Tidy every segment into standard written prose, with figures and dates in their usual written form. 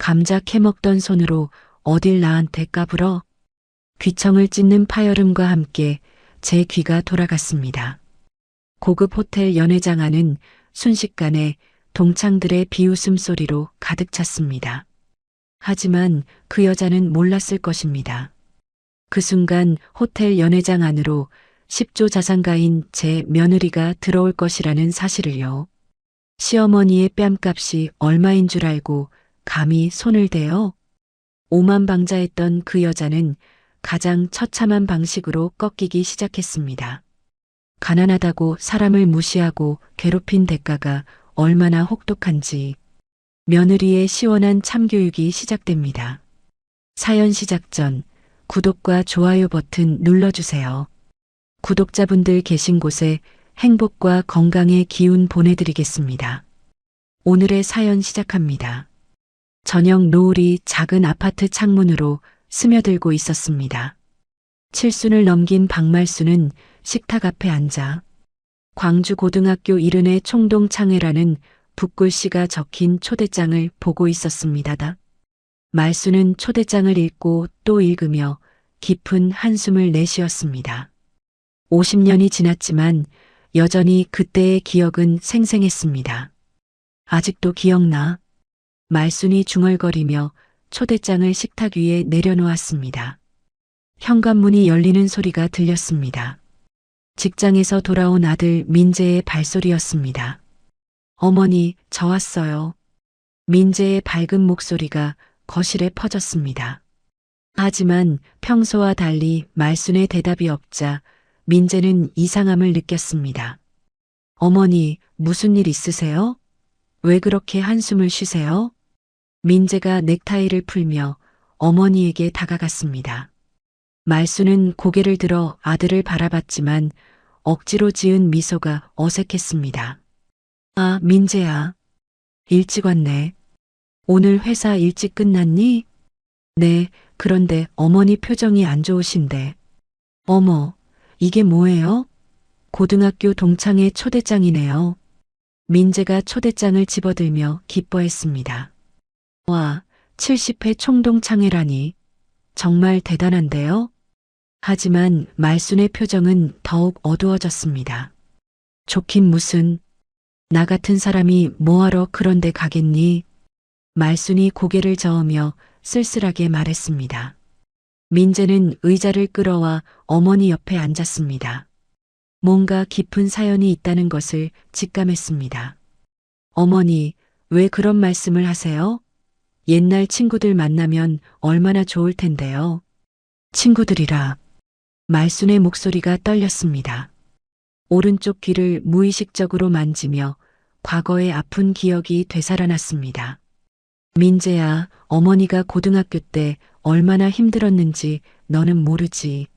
감자 캐먹던 손으로 어딜 나한테 까불어? 귀청을 찢는 파열음과 함께 제 귀가 돌아갔습니다. 고급 호텔 연회장 안은 순식간에 동창들의 비웃음 소리로 가득 찼습니다. 하지만 그 여자는 몰랐을 것입니다. 그 순간 호텔 연회장 안으로 10조 자산가인 제 며느리가 들어올 것이라는 사실을요. 시어머니의 뺨값이 얼마인 줄 알고 감히 손을 대어? 오만방자했던 그 여자는 가장 처참한 방식으로 꺾이기 시작했습니다. 가난하다고 사람을 무시하고 괴롭힌 대가가 얼마나 혹독한지 며느리의 시원한 참교육이 시작됩니다. 사연 시작 전 구독과 좋아요 버튼 눌러주세요. 구독자분들 계신 곳에 행복과 건강의 기운 보내드리겠습니다. 오늘의 사연 시작합니다. 저녁 노을이 작은 아파트 창문으로 스며들고 있었습니다. 7순을 넘긴 박말수는 식탁 앞에 앉아 광주고등학교 이른의 총동창회라는 붓글씨가 적힌 초대장을 보고 있었습니다. 말수는 초대장을 읽고 또 읽으며 깊은 한숨을 내쉬었습니다. 50년이 지났지만 여전히 그때의 기억은 생생했습니다. 아직도 기억나? 말순이 중얼거리며 초대장을 식탁 위에 내려놓았습니다. 현관문이 열리는 소리가 들렸습니다. 직장에서 돌아온 아들 민재의 발소리였습니다. 어머니, 저 왔어요. 민재의 밝은 목소리가 거실에 퍼졌습니다. 하지만 평소와 달리 말순의 대답이 없자 민재는 이상함을 느꼈습니다. 어머니, 무슨 일 있으세요? 왜 그렇게 한숨을 쉬세요? 민재가 넥타이를 풀며 어머니에게 다가갔습니다. 말수는 고개를 들어 아들을 바라봤지만 억지로 지은 미소가 어색했습니다. 아, 민재야. 일찍 왔네. 오늘 회사 일찍 끝났니? 네, 그런데 어머니 표정이 안 좋으신데. 어머, 이게 뭐예요? 고등학교 동창회 초대장이네요. 민재가 초대장을 집어들며 기뻐했습니다. 와, 70회 총동창회라니. 정말 대단한데요? 하지만 말순의 표정은 더욱 어두워졌습니다. 좋긴 무슨. 나 같은 사람이 뭐하러 그런 데 가겠니? 말순이 고개를 저으며 쓸쓸하게 말했습니다. 민재는 의자를 끌어와 어머니 옆에 앉았습니다. 뭔가 깊은 사연이 있다는 것을 직감했습니다. 어머니, 왜 그런 말씀을 하세요? 옛날 친구들 만나면 얼마나 좋을 텐데요. 친구들이라. 말순의 목소리가 떨렸습니다. 오른쪽 귀를 무의식적으로 만지며 과거의 아픈 기억이 되살아났습니다. 민재야, 어머니가 고등학교 때 얼마나 힘들었는지 너는 모르지.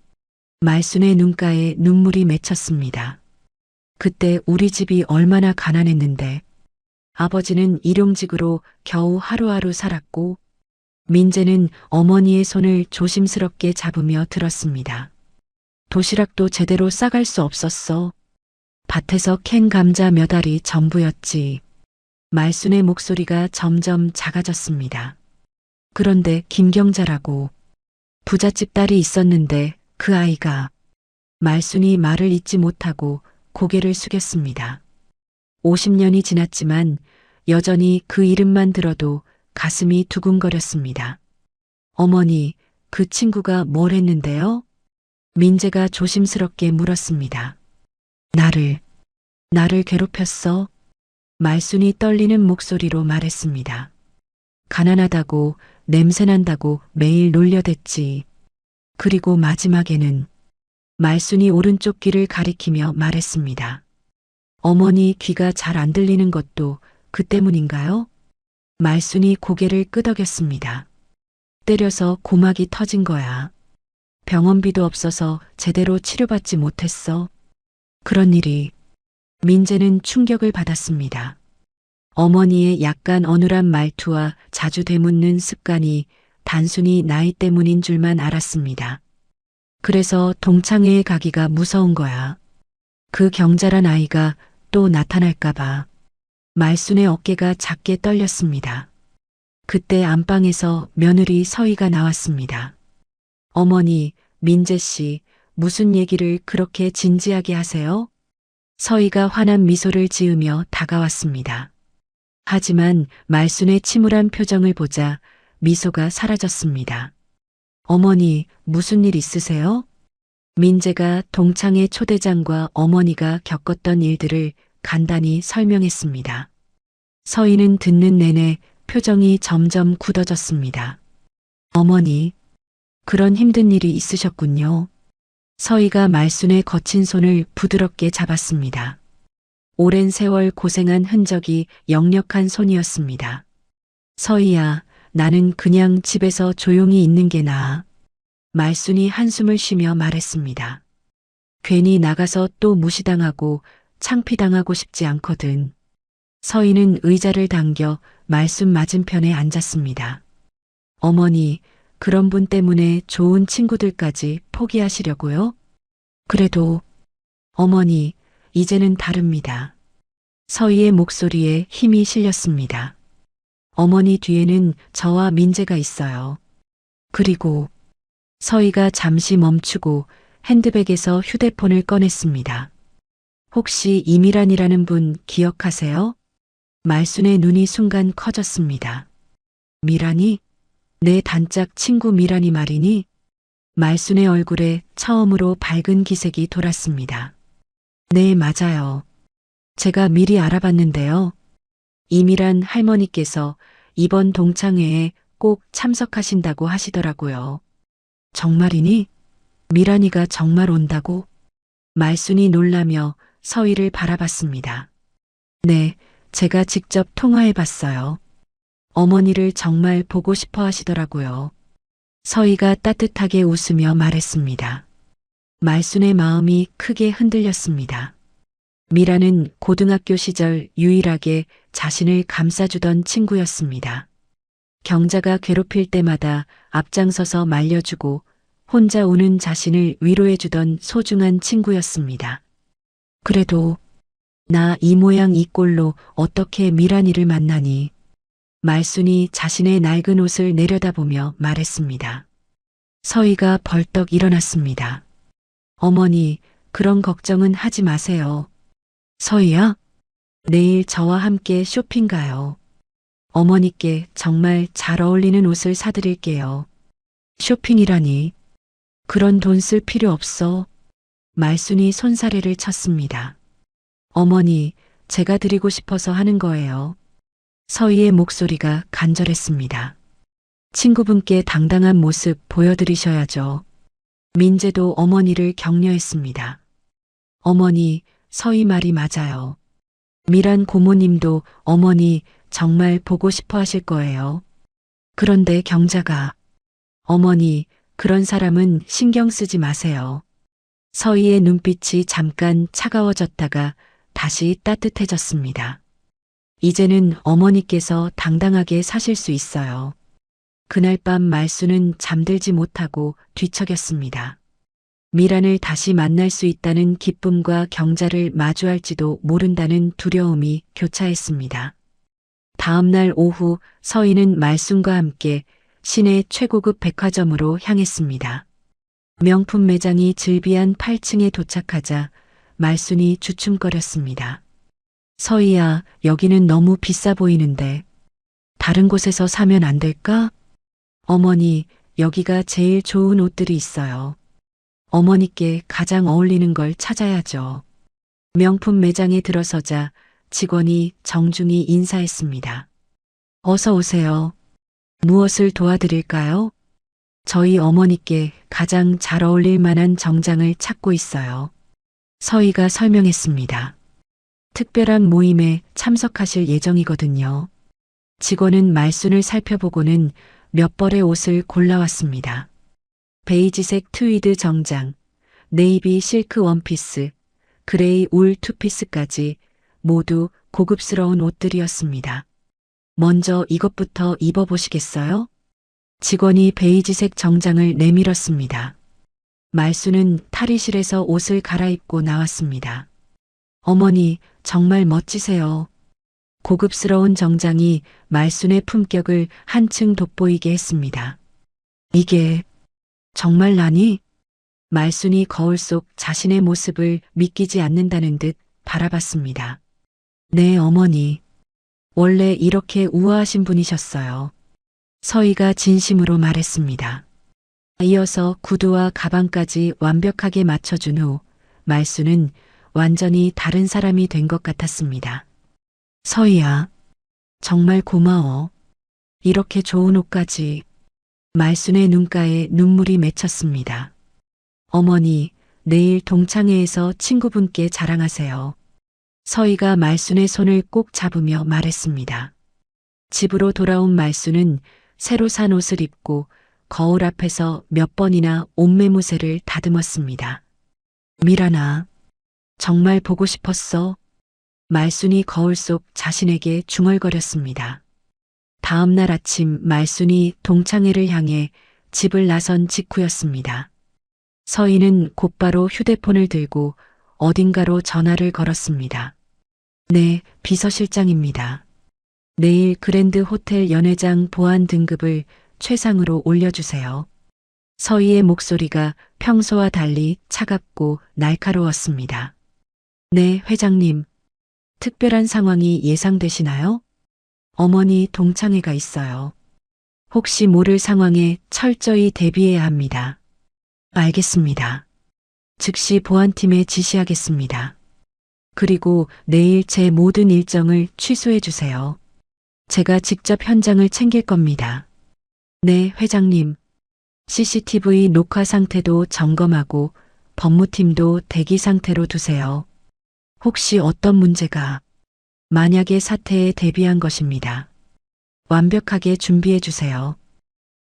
말순의 눈가에 눈물이 맺혔습니다. 그때 우리 집이 얼마나 가난했는데 아버지는 일용직으로 겨우 하루하루 살았고 민재는 어머니의 손을 조심스럽게 잡으며 들었습니다. 도시락도 제대로 싸갈 수 없었어. 밭에서 캔 감자 몇 알이 전부였지. 말순의 목소리가 점점 작아졌습니다. 그런데 김경자라고 부잣집 딸이 있었는데 그 아이가. 말순이 말을 잇지 못하고 고개를 숙였습니다. 50년이 지났지만 여전히 그 이름만 들어도 가슴이 두근거렸습니다. 어머니, 그 친구가 뭘 했는데요? 민재가 조심스럽게 물었습니다. 나를 괴롭혔어? 말순이 떨리는 목소리로 말했습니다. 가난하다고 냄새난다고 매일 놀려댔지. 그리고 마지막에는 말순이 오른쪽 귀를 가리키며 말했습니다. 어머니 귀가 잘 안 들리는 것도 그 때문인가요? 말순이 고개를 끄덕였습니다. 때려서 고막이 터진 거야. 병원비도 없어서 제대로 치료받지 못했어. 그런 일이. 민재는 충격을 받았습니다. 어머니의 약간 어눌한 말투와 자주 되묻는 습관이 단순히 나이 때문인 줄만 알았습니다. 그래서 동창회에 가기가 무서운 거야. 그 경자란 아이가 또 나타날까봐. 말순의 어깨가 작게 떨렸습니다. 그때 안방에서 며느리 서희가 나왔습니다. 어머니, 민재 씨, 무슨 얘기를 그렇게 진지하게 하세요? 서희가 환한 미소를 지으며 다가왔습니다. 하지만 말순의 침울한 표정을 보자 미소가 사라졌습니다. 어머니, 무슨 일 있으세요? 민재가 동창회 초대장과 어머니가 겪었던 일들을 간단히 설명했습니다. 서희는 듣는 내내 표정이 점점 굳어졌습니다. 어머니, 그런 힘든 일이 있으셨군요. 서희가 말순의 거친 손을 부드럽게 잡았습니다. 오랜 세월 고생한 흔적이 역력한 손이었습니다. 서희야, 나는 그냥 집에서 조용히 있는 게 나아. 말순이 한숨을 쉬며 말했습니다. 괜히 나가서 또 무시당하고 창피당하고 싶지 않거든. 서희는 의자를 당겨 말순 맞은편에 앉았습니다. 어머니, 그런 분 때문에 좋은 친구들까지 포기하시려고요? 그래도 어머니, 이제는 다릅니다. 서희의 목소리에 힘이 실렸습니다. 어머니 뒤에는 저와 민재가 있어요. 그리고 서희가 잠시 멈추고 핸드백에서 휴대폰을 꺼냈습니다. 혹시 이미란이라는 분 기억하세요? 말순의 눈이 순간 커졌습니다. 미란이? 내 단짝 친구 미란이 말이니? 말순의 얼굴에 처음으로 밝은 기색이 돌았습니다. 네, 맞아요. 제가 미리 알아봤는데요. 이미란 할머니께서 이번 동창회에 꼭 참석하신다고 하시더라고요. 정말이니? 미란이가 정말 온다고? 말순이 놀라며 서희를 바라봤습니다. 네, 제가 직접 통화해봤어요. 어머니를 정말 보고 싶어 하시더라고요. 서희가 따뜻하게 웃으며 말했습니다. 말순의 마음이 크게 흔들렸습니다. 미라는 고등학교 시절 유일하게 자신을 감싸주던 친구였습니다. 경자가 괴롭힐 때마다 앞장서서 말려주고 혼자 우는 자신을 위로해주던 소중한 친구였습니다. 그래도 나 이 모양 이 꼴로 어떻게 미란이를 만나니? 말순이 자신의 낡은 옷을 내려다보며 말했습니다. 서희가 벌떡 일어났습니다. 어머니, 그런 걱정은 하지 마세요. 서희야, 내일 저와 함께 쇼핑 가요. 어머니께 정말 잘 어울리는 옷을 사드릴게요. 쇼핑이라니. 그런 돈 쓸 필요 없어. 말순이 손사래를 쳤습니다. 어머니, 제가 드리고 싶어서 하는 거예요. 서희의 목소리가 간절했습니다. 친구분께 당당한 모습 보여드리셔야죠. 민재도 어머니를 격려했습니다. 어머니, 서희 말이 맞아요. 미란 고모님도 어머니 정말 보고 싶어 하실 거예요. 그런데 경자가, 어머니, 그런 사람은 신경 쓰지 마세요. 서희의 눈빛이 잠깐 차가워졌다가 다시 따뜻해졌습니다. 이제는 어머니께서 당당하게 사실 수 있어요. 그날 밤 말순은 잠들지 못하고 뒤척였습니다. 미란을 다시 만날 수 있다는 기쁨과 경자를 마주할지도 모른다는 두려움이 교차했습니다. 다음 날 오후 서희는 말순과 함께 시내 최고급 백화점으로 향했습니다. 명품 매장이 즐비한 8층에 도착하자 말순이 주춤거렸습니다. 서희야, 여기는 너무 비싸 보이는데 다른 곳에서 사면 안 될까? 어머니, 여기가 제일 좋은 옷들이 있어요. 어머니께 가장 어울리는 걸 찾아야죠. 명품 매장에 들어서자 직원이 정중히 인사했습니다. 어서 오세요. 무엇을 도와드릴까요? 저희 어머니께 가장 잘 어울릴 만한 정장을 찾고 있어요. 서희가 설명했습니다. 특별한 모임에 참석하실 예정이거든요. 직원은 말순을 살펴보고는 몇 벌의 옷을 골라왔습니다. 베이지색 트위드 정장, 네이비 실크 원피스, 그레이 울 투피스까지 모두 고급스러운 옷들이었습니다. 먼저 이것부터 입어보시겠어요? 직원이 베이지색 정장을 내밀었습니다. 말순은 탈의실에서 옷을 갈아입고 나왔습니다. 어머니, 정말 멋지세요. 고급스러운 정장이 말순의 품격을 한층 돋보이게 했습니다. 이게 정말 나니? 말순이 거울 속 자신의 모습을 믿기지 않는다는 듯 바라봤습니다. 네, 어머니. 원래 이렇게 우아하신 분이셨어요. 서희가 진심으로 말했습니다. 이어서 구두와 가방까지 완벽하게 맞춰준 후 말순은 완전히 다른 사람이 된 것 같았습니다. 서희야, 정말 고마워. 이렇게 좋은 옷까지. 말순의 눈가에 눈물이 맺혔습니다. 어머니, 내일 동창회에서 친구분께 자랑하세요. 서희가 말순의 손을 꼭 잡으며 말했습니다. 집으로 돌아온 말순은 새로 산 옷을 입고 거울 앞에서 몇 번이나 옷매무새를 다듬었습니다. 미란아, 정말 보고 싶었어. 말순이 거울 속 자신에게 중얼거렸습니다. 다음 날 아침 말순이 동창회를 향해 집을 나선 직후였습니다. 서희는 곧바로 휴대폰을 들고 어딘가로 전화를 걸었습니다. 네, 비서실장입니다. 내일 그랜드 호텔 연회장 보안 등급을 최상으로 올려주세요. 서희의 목소리가 평소와 달리 차갑고 날카로웠습니다. 네, 회장님. 특별한 상황이 예상되시나요? 어머니 동창회가 있어요. 혹시 모를 상황에 철저히 대비해야 합니다. 알겠습니다. 즉시 보안팀에 지시하겠습니다. 그리고 내일 제 모든 일정을 취소해 주세요. 제가 직접 현장을 챙길 겁니다. 네, 회장님. CCTV 녹화 상태도 점검하고 법무팀도 대기 상태로 두세요. 혹시 어떤 문제가 만약의 사태에 대비한 것입니다. 완벽하게 준비해 주세요.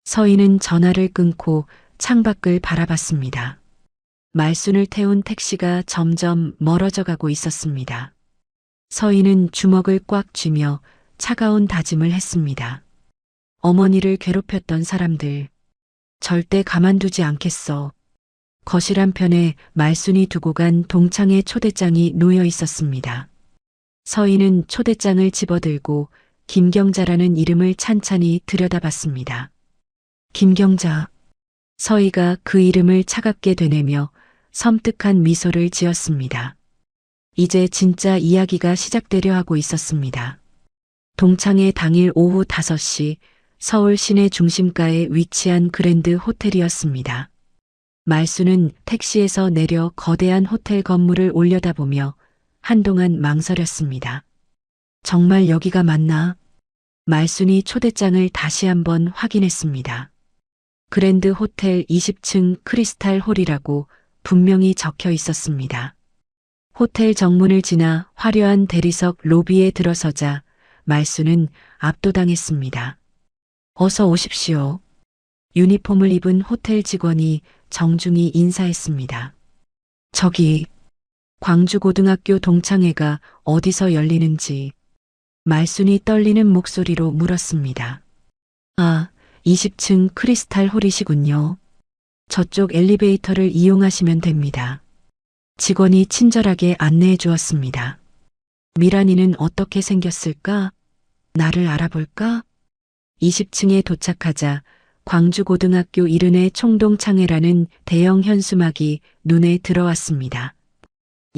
서희는 전화를 끊고 창밖을 바라봤습니다. 말순을 태운 택시가 점점 멀어져 가고 있었습니다. 서희는 주먹을 꽉 쥐며 차가운 다짐을 했습니다. 어머니를 괴롭혔던 사람들, 절대 가만두지 않겠어. 거실 한편에 말순이 두고 간 동창회 초대장이 놓여 있었습니다. 서희는 초대장을 집어들고 김경자라는 이름을 찬찬히 들여다봤습니다. 김경자. 서희가 그 이름을 차갑게 되뇌며 섬뜩한 미소를 지었습니다. 이제 진짜 이야기가 시작되려 하고 있었습니다. 동창회 당일 오후 5시 서울 시내 중심가에 위치한 그랜드 호텔이었습니다. 말순은 택시에서 내려 거대한 호텔 건물을 올려다보며 한동안 망설였습니다. 정말 여기가 맞나? 말순이 초대장을 다시 한번 확인했습니다. 그랜드 호텔 20층 크리스탈 홀이라고 분명히 적혀 있었습니다. 호텔 정문을 지나 화려한 대리석 로비에 들어서자 말순은 압도당했습니다. 어서 오십시오. 유니폼을 입은 호텔 직원이 정중히 인사했습니다. 저기 광주고등학교 동창회가 어디서 열리는지 말순이 떨리는 목소리로 물었습니다. 아, 20층 크리스탈 홀이시군요. 저쪽 엘리베이터를 이용하시면 됩니다. 직원이 친절하게 안내해 주었습니다. 미란이는 어떻게 생겼을까? 나를 알아볼까? 20층에 도착하자 광주고등학교 이른의 총동창회라는 대형 현수막이 눈에 들어왔습니다.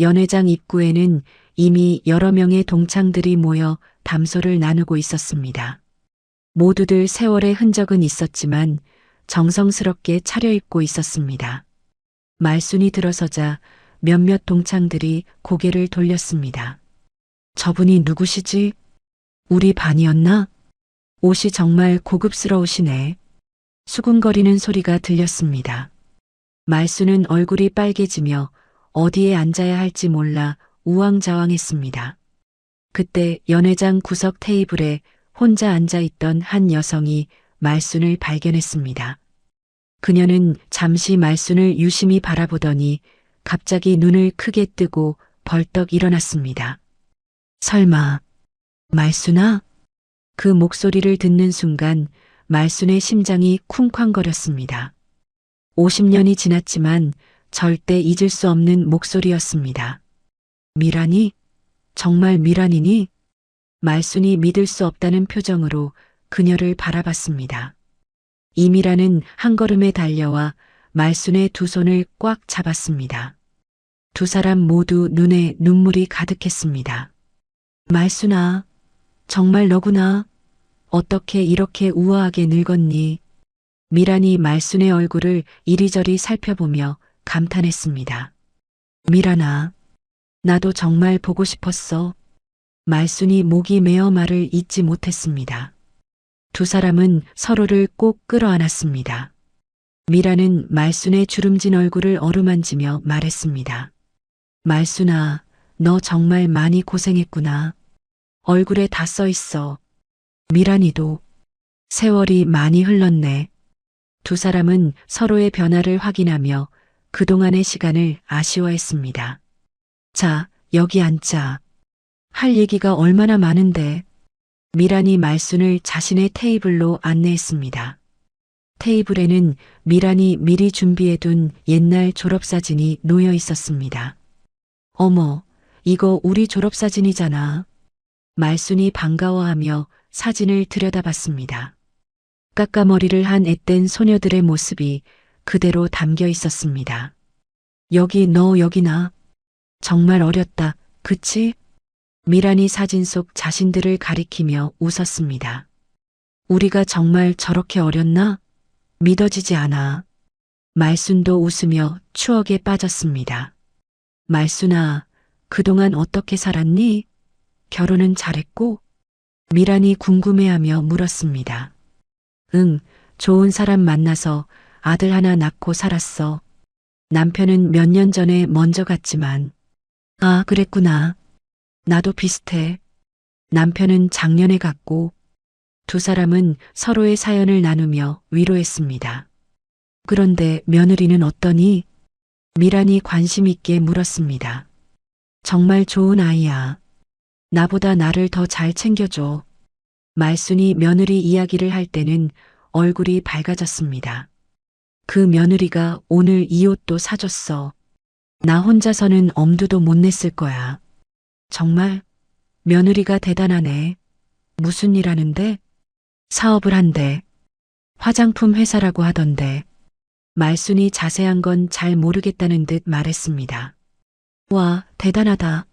연회장 입구에는 이미 여러 명의 동창들이 모여 담소를 나누고 있었습니다. 모두들 세월의 흔적은 있었지만 정성스럽게 차려입고 있었습니다. 말순이 들어서자 몇몇 동창들이 고개를 돌렸습니다. 저분이 누구시지? 우리 반이었나? 옷이 정말 고급스러우시네. 수군거리는 소리가 들렸습니다. 말순은 얼굴이 빨개지며 어디에 앉아야 할지 몰라 우왕좌왕했습니다. 그때 연회장 구석 테이블에 혼자 앉아있던 한 여성이 말순을 발견했습니다. 그녀는 잠시 말순을 유심히 바라보더니 갑자기 눈을 크게 뜨고 벌떡 일어났습니다. 설마 말순아? 그 목소리를 듣는 순간 말순의 심장이 쿵쾅거렸습니다. 50년이 지났지만 절대 잊을 수 없는 목소리였습니다. 미란이? 정말 미란이니? 말순이 믿을 수 없다는 표정으로 그녀를 바라봤습니다. 이미라는 한 걸음에 달려와 말순의 두 손을 꽉 잡았습니다. 두 사람 모두 눈에 눈물이 가득했습니다. 말순아, 정말 너구나. 어떻게 이렇게 우아하게 늙었니? 미란이 말순의 얼굴을 이리저리 살펴보며 감탄했습니다. 미란아, 나도 정말 보고 싶었어. 말순이 목이 메어 말을 잇지 못했습니다. 두 사람은 서로를 꼭 끌어안았습니다. 미라는 말순의 주름진 얼굴을 어루만지며 말했습니다. 말순아, 너 정말 많이 고생했구나. 얼굴에 다 써 있어. 미란이도. 세월이 많이 흘렀네. 두 사람은 서로의 변화를 확인하며 그동안의 시간을 아쉬워했습니다. 자, 여기 앉자. 할 얘기가 얼마나 많은데. 미란이 말순을 자신의 테이블로 안내했습니다. 테이블에는 미란이 미리 준비해둔 옛날 졸업사진이 놓여 있었습니다. 어머, 이거 우리 졸업사진이잖아. 말순이 반가워하며 사진을 들여다봤습니다. 까까머리를 한 앳된 소녀들의 모습이 그대로 담겨 있었습니다. 여기 너 여기나. 정말 어렸다, 그치? 미란이 사진 속 자신들을 가리키며 웃었습니다. 우리가 정말 저렇게 어렸나? 믿어지지 않아. 말순도 웃으며 추억에 빠졌습니다. 말순아, 그동안 어떻게 살았니? 결혼은 잘했고? 미란이 궁금해하며 물었습니다. 응, 좋은 사람 만나서 아들 하나 낳고 살았어. 남편은 몇 년 전에 먼저 갔지만. 아, 그랬구나. 나도 비슷해. 남편은 작년에 갔고. 두 사람은 서로의 사연을 나누며 위로했습니다. 그런데 며느리는 어떠니? 미란이 관심 있게 물었습니다. 정말 좋은 아이야. 나보다 나를 더 잘 챙겨줘. 말순이 며느리 이야기를 할 때는 얼굴이 밝아졌습니다. 그 며느리가 오늘 이 옷도 사줬어. 나 혼자서는 엄두도 못 냈을 거야. 정말 며느리가 대단하네. 무슨 일 하는데? 사업을 한대. 화장품 회사라고 하던데. 말순이 자세한 건 잘 모르겠다는 듯 말했습니다. 와, 대단하다.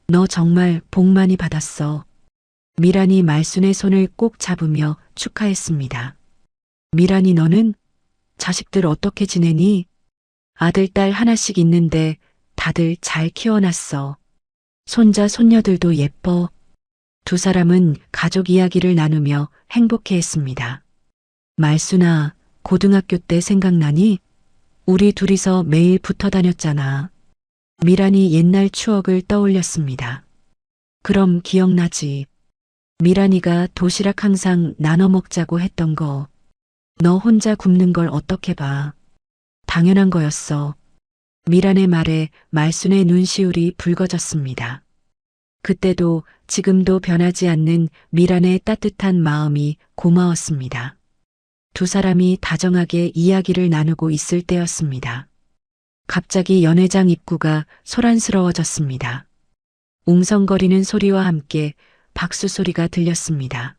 너 정말 복 많이 받았어. 미란이 말순의 손을 꼭 잡으며 축하했습니다. 미란이 너는? 자식들 어떻게 지내니? 아들, 딸 하나씩 있는데 다들 잘 키워놨어. 손자, 손녀들도 예뻐. 두 사람은 가족 이야기를 나누며 행복해했습니다. 말순아, 고등학교 때 생각나니? 우리 둘이서 매일 붙어 다녔잖아. 미란이 옛날 추억을 떠올렸습니다. 그럼 기억나지. 미란이가 도시락 항상 나눠 먹자고 했던 거. 너 혼자 굶는 걸 어떻게 봐. 당연한 거였어. 미란의 말에 말순의 눈시울이 붉어졌습니다. 그때도 지금도 변하지 않는 미란의 따뜻한 마음이 고마웠습니다. 두 사람이 다정하게 이야기를 나누고 있을 때였습니다. 갑자기 연회장 입구가 소란스러워졌습니다. 웅성거리는 소리와 함께 박수 소리가 들렸습니다.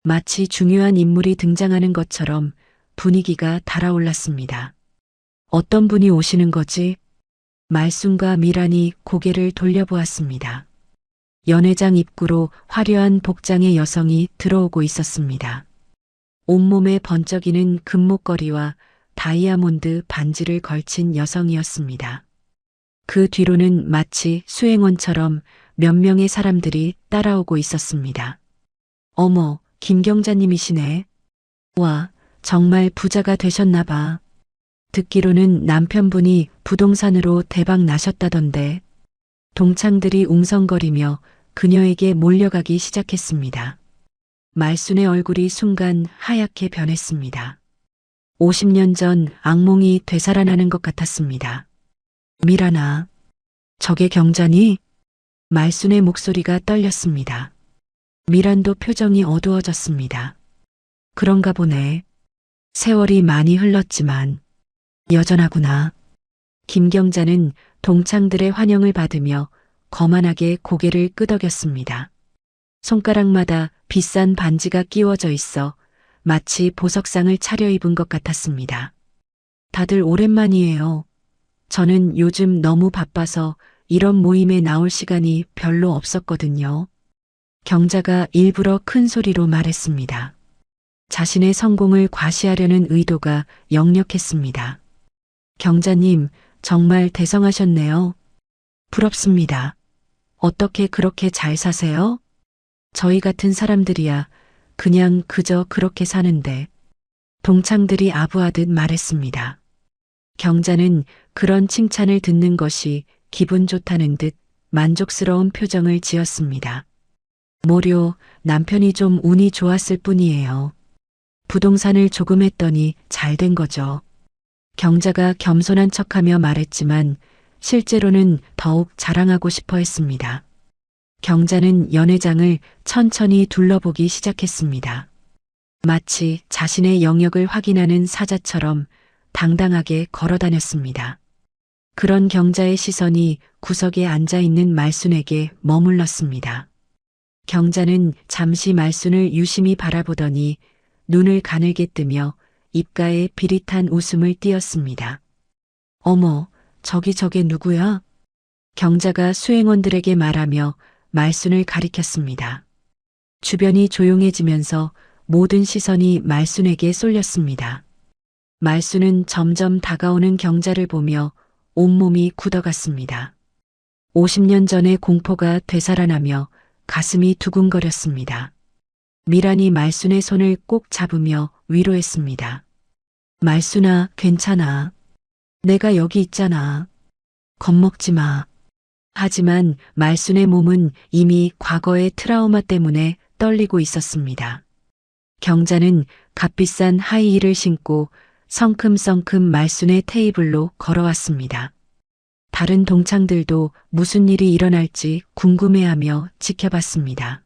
마치 중요한 인물이 등장하는 것처럼 분위기가 달아올랐습니다. 어떤 분이 오시는 거지? 말순과 미란이 고개를 돌려보았습니다. 연회장 입구로 화려한 복장의 여성이 들어오고 있었습니다. 온몸에 번쩍이는 금목걸이와 다이아몬드 반지를 걸친 여성이었습니다. 그 뒤로는 마치 수행원처럼 몇 명의 사람들이 따라오고 있었습니다. 어머, 김경자님이시네. 와, 정말 부자가 되셨나 봐. 듣기로는 남편분이 부동산으로 대박 나셨다던데. 동창들이 웅성거리며 그녀에게 몰려가기 시작했습니다. 말순의 얼굴이 순간 하얗게 변했습니다. 50년 전 악몽이 되살아나는 것 같았습니다. 미란아, 저게 경자니? 말순의 목소리가 떨렸습니다. 미란도 표정이 어두워졌습니다. 그런가 보네. 세월이 많이 흘렀지만 여전하구나. 김경자는 동창들의 환영을 받으며 거만하게 고개를 끄덕였습니다. 손가락마다 비싼 반지가 끼워져 있어 마치 보석상을 차려입은 것 같았습니다. 다들 오랜만이에요. 저는 요즘 너무 바빠서 이런 모임에 나올 시간이 별로 없었거든요. 경자가 일부러 큰 소리로 말했습니다. 자신의 성공을 과시하려는 의도가 역력했습니다. 경자님, 정말 대성하셨네요. 부럽습니다. 어떻게 그렇게 잘 사세요? 저희 같은 사람들이야 그냥 그저 그렇게 사는데. 동창들이 아부하듯 말했습니다. 경자는 그런 칭찬을 듣는 것이 기분 좋다는 듯 만족스러운 표정을 지었습니다. 모료, 남편이 좀 운이 좋았을 뿐이에요. 부동산을 조금 했더니 잘 된 거죠. 경자가 겸손한 척하며 말했지만 실제로는 더욱 자랑하고 싶어 했습니다. 경자는 연회장을 천천히 둘러보기 시작했습니다. 마치 자신의 영역을 확인하는 사자처럼 당당하게 걸어 다녔습니다. 그런 경자의 시선이 구석에 앉아 있는 말순에게 머물렀습니다. 경자는 잠시 말순을 유심히 바라보더니 눈을 가늘게 뜨며 입가에 비릿한 웃음을 띄었습니다. 어머, 저게 누구야? 경자가 수행원들에게 말하며 말순을 가리켰습니다. 주변이 조용해지면서 모든 시선이 말순에게 쏠렸습니다. 말순은 점점 다가오는 경자를 보며 온몸이 굳어갔습니다. 50년 전의 공포가 되살아나며 가슴이 두근거렸습니다. 미란이 말순의 손을 꼭 잡으며 위로했습니다. 말순아, 괜찮아. 내가 여기 있잖아. 겁먹지 마. 하지만 말순의 몸은 이미 과거의 트라우마 때문에 떨리고 있었습니다. 경자는 값비싼 하이힐을 신고 성큼성큼 말순의 테이블로 걸어왔습니다. 다른 동창들도 무슨 일이 일어날지 궁금해하며 지켜봤습니다.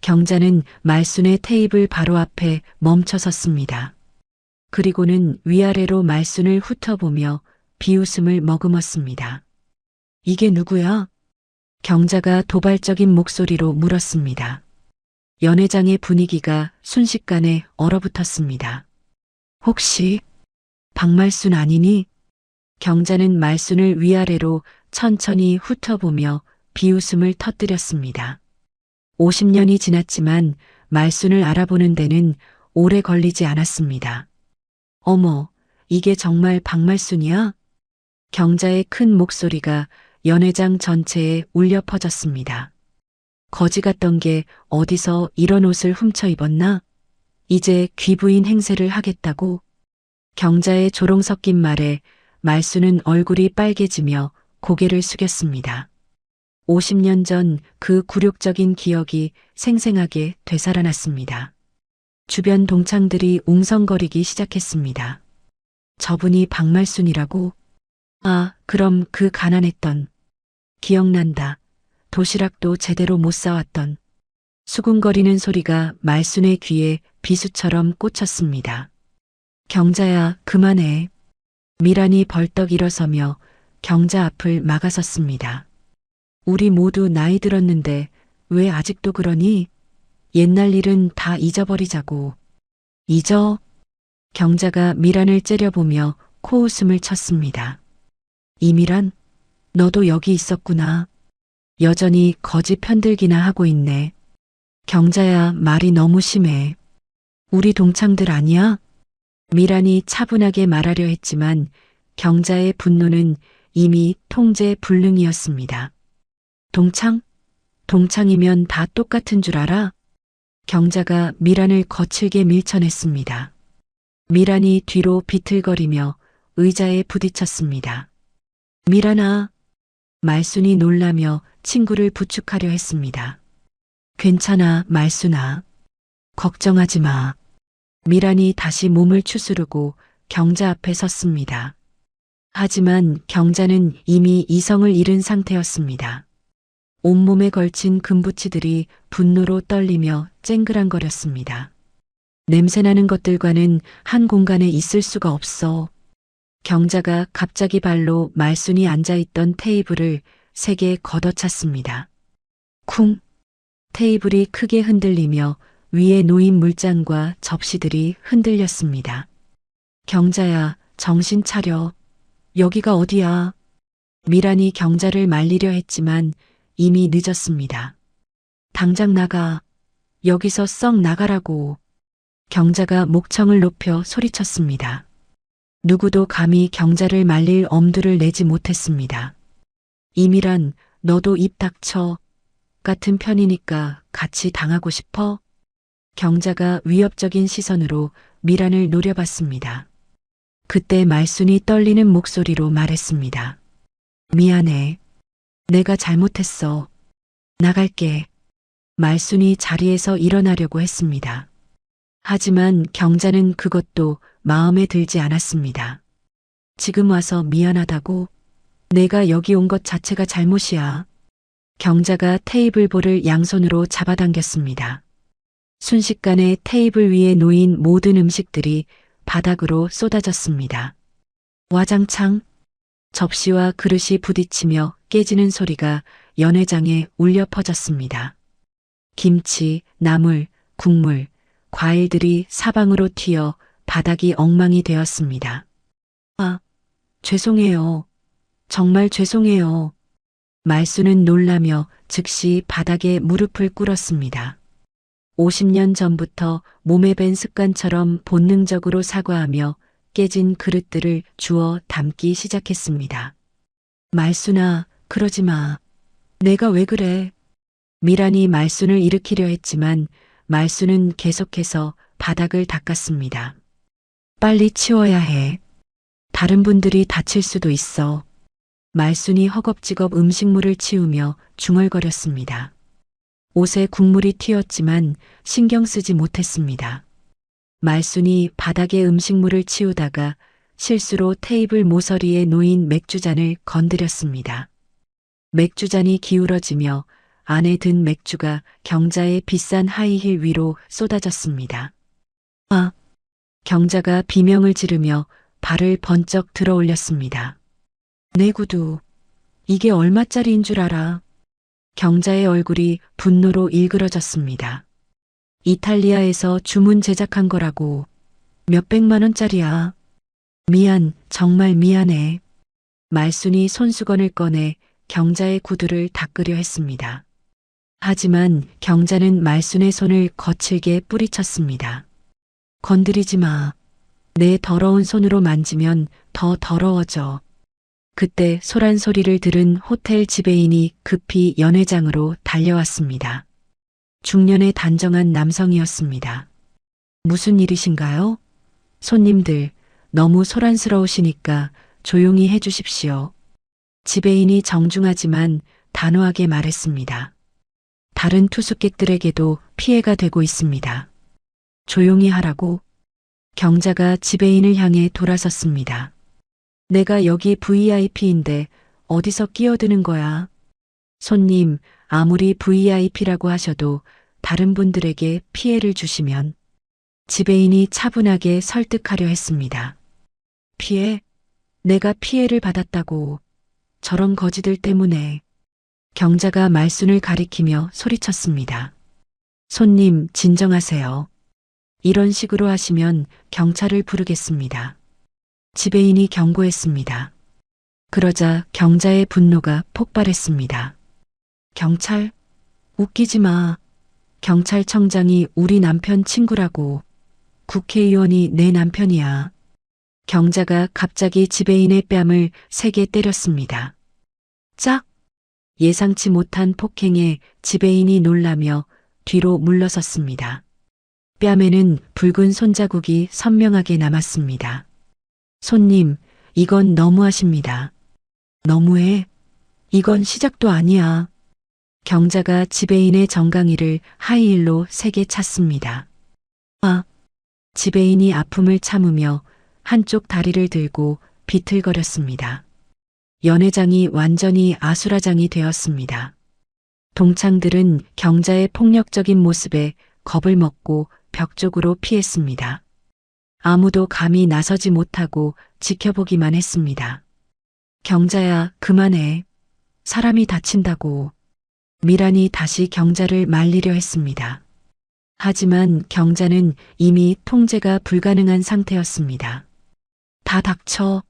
경자는 말순의 테이블 바로 앞에 멈춰 섰습니다. 그리고는 위아래로 말순을 훑어보며 비웃음을 머금었습니다. 이게 누구야? 경자가 도발적인 목소리로 물었습니다. 연회장의 분위기가 순식간에 얼어붙었습니다. 혹시 박말순 아니니? 경자는 말순을 위아래로 천천히 훑어보며 비웃음을 터뜨렸습니다. 50년이 지났지만 말순을 알아보는 데는 오래 걸리지 않았습니다. 어머, 이게 정말 박말순이야? 경자의 큰 목소리가 연회장 전체에 울려 퍼졌습니다. 거지 같던 게 어디서 이런 옷을 훔쳐 입었나? 이제 귀부인 행세를 하겠다고? 경자의 조롱 섞인 말에 말순은 얼굴이 빨개지며 고개를 숙였습니다. 50년 전 그 굴욕적인 기억이 생생하게 되살아났습니다. 주변 동창들이 웅성거리기 시작했습니다. 저분이 박말순이라고? 아, 그럼 그 가난했던. 기억난다. 도시락도 제대로 못 사왔던. 수군거리는 소리가 말순의 귀에 비수처럼 꽂혔습니다. 경자야, 그만해. 미란이 벌떡 일어서며 경자 앞을 막아섰습니다. 우리 모두 나이 들었는데 왜 아직도 그러니? 옛날 일은 다 잊어버리자고. 잊어? 경자가 미란을 째려보며 코웃음을 쳤습니다. 이미란? 너도 여기 있었구나. 여전히 거지 편들기나 하고 있네. 경자야, 말이 너무 심해. 우리 동창들 아니야? 미란이 차분하게 말하려 했지만 경자의 분노는 이미 통제 불능이었습니다. 동창? 동창이면 다 똑같은 줄 알아? 경자가 미란을 거칠게 밀쳐냈습니다. 미란이 뒤로 비틀거리며 의자에 부딪혔습니다. 미란아. 말순이 놀라며 친구를 부축하려 했습니다. 괜찮아, 말순아. 걱정하지 마. 미란이 다시 몸을 추스르고 경자 앞에 섰습니다. 하지만 경자는 이미 이성을 잃은 상태였습니다. 온몸에 걸친 금부치들이 분노로 떨리며 쨍그랑거렸습니다. 냄새나는 것들과는 한 공간에 있을 수가 없어. 경자가 갑자기 발로 말순이 앉아있던 테이블을 세게 걷어찼습니다. 쿵! 테이블이 크게 흔들리며 위에 놓인 물잔과 접시들이 흔들렸습니다. 경자야, 정신 차려. 여기가 어디야? 미란이 경자를 말리려 했지만 이미 늦었습니다. 당장 나가. 여기서 썩 나가라고. 경자가 목청을 높여 소리쳤습니다. 누구도 감히 경자를 말릴 엄두를 내지 못했습니다. 이미란, 너도 입 닥쳐. 같은 편이니까 같이 당하고 싶어? 경자가 위협적인 시선으로 미란을 노려봤습니다. 그때 말순이 떨리는 목소리로 말했습니다. 미안해. 내가 잘못했어. 나갈게. 말순이 자리에서 일어나려고 했습니다. 하지만 경자는 그것도 마음에 들지 않았습니다. 지금 와서 미안하다고? 내가 여기 온 것 자체가 잘못이야. 경자가 테이블 볼을 양손으로 잡아당겼습니다. 순식간에 테이블 위에 놓인 모든 음식들이 바닥으로 쏟아졌습니다. 와장창, 접시와 그릇이 부딪히며 깨지는 소리가 연회장에 울려 퍼졌습니다. 김치, 나물, 국물, 과일들이 사방으로 튀어 바닥이 엉망이 되었습니다. 아, 죄송해요. 정말 죄송해요. 말수는 놀라며 즉시 바닥에 무릎을 꿇었습니다. 50년 전부터 몸에 밴 습관처럼 본능적으로 사과하며 깨진 그릇들을 주워 담기 시작했습니다. 말순아, 그러지 마. 내가 왜 그래? 미란이 말순을 일으키려 했지만 말순은 계속해서 바닥을 닦았습니다. 빨리 치워야 해. 다른 분들이 다칠 수도 있어. 말순이 허겁지겁 음식물을 치우며 중얼거렸습니다. 옷에 국물이 튀었지만 신경 쓰지 못했습니다. 말순이 바닥에 음식물을 치우다가 실수로 테이블 모서리에 놓인 맥주잔을 건드렸습니다. 맥주잔이 기울어지며 안에 든 맥주가 경자의 비싼 하이힐 위로 쏟아졌습니다. 아! 경자가 비명을 지르며 발을 번쩍 들어 올렸습니다. 내 구두, 이게 얼마짜리인 줄 알아? 경자의 얼굴이 분노로 일그러졌습니다. 이탈리아에서 주문 제작한 거라고. 몇백만 원짜리야. 미안, 정말 미안해. 말순이 손수건을 꺼내 경자의 구두를 닦으려 했습니다. 하지만 경자는 말순의 손을 거칠게 뿌리쳤습니다. 건드리지 마. 내 더러운 손으로 만지면 더 더러워져. 그때 소란 소리를 들은 호텔 지배인이 급히 연회장으로 달려왔습니다. 중년의 단정한 남성이었습니다. 무슨 일이신가요? 손님들, 너무 소란스러우시니까 조용히 해주십시오. 지배인이 정중하지만 단호하게 말했습니다. 다른 투숙객들에게도 피해가 되고 있습니다. 조용히 하라고. 경자가 지배인을 향해 돌아섰습니다. 내가 여기 VIP인데 어디서 끼어드는 거야? 손님, 아무리 VIP라고 하셔도 다른 분들에게 피해를 주시면. 지배인이 차분하게 설득하려 했습니다. 피해? 내가 피해를 받았다고. 저런 거지들 때문에. 경자가 말순을 가리키며 소리쳤습니다. 손님, 진정하세요. 이런 식으로 하시면 경찰을 부르겠습니다. 지배인이 경고했습니다. 그러자 경자의 분노가 폭발했습니다. 경찰? 웃기지 마. 경찰청장이 우리 남편 친구라고. 국회의원이 내 남편이야. 경자가 갑자기 지배인의 뺨을 세게 때렸습니다. 짝! 예상치 못한 폭행에 지배인이 놀라며 뒤로 물러섰습니다. 뺨에는 붉은 손자국이 선명하게 남았습니다. 손님, 이건 너무하십니다. 너무해? 이건 시작도 아니야. 경자가 지배인의 정강이를 하이힐로 세게 찼습니다. 아! 지배인이 아픔을 참으며 한쪽 다리를 들고 비틀거렸습니다. 연회장이 완전히 아수라장이 되었습니다. 동창들은 경자의 폭력적인 모습에 겁을 먹고 벽 쪽으로 피했습니다. 아무도 감히 나서지 못하고 지켜보기만 했습니다. 경자야, 그만해. 사람이 다친다고. 미란이 다시 경자를 말리려 했습니다. 하지만 경자는 이미 통제가 불가능한 상태였습니다. 다 닥쳐.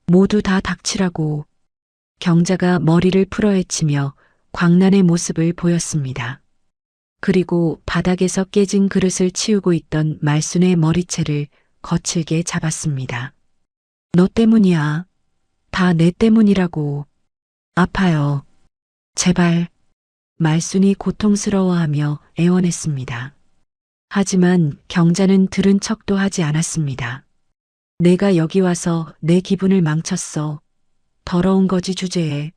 모두 다 닥치라고. 경자가 머리를 풀어헤치며 광란의 모습을 보였습니다. 그리고 바닥에서 깨진 그릇을 치우고 있던 말순의 머리채를 거칠게 잡았습니다. 너 때문이야. 다 내 때문이라고. 아파요. 제발. 말순이 고통스러워하며 애원했습니다. 하지만 경자는 들은 척도 하지 않았습니다. 내가 여기 와서 내 기분을 망쳤어. 더러운 거지 주제에.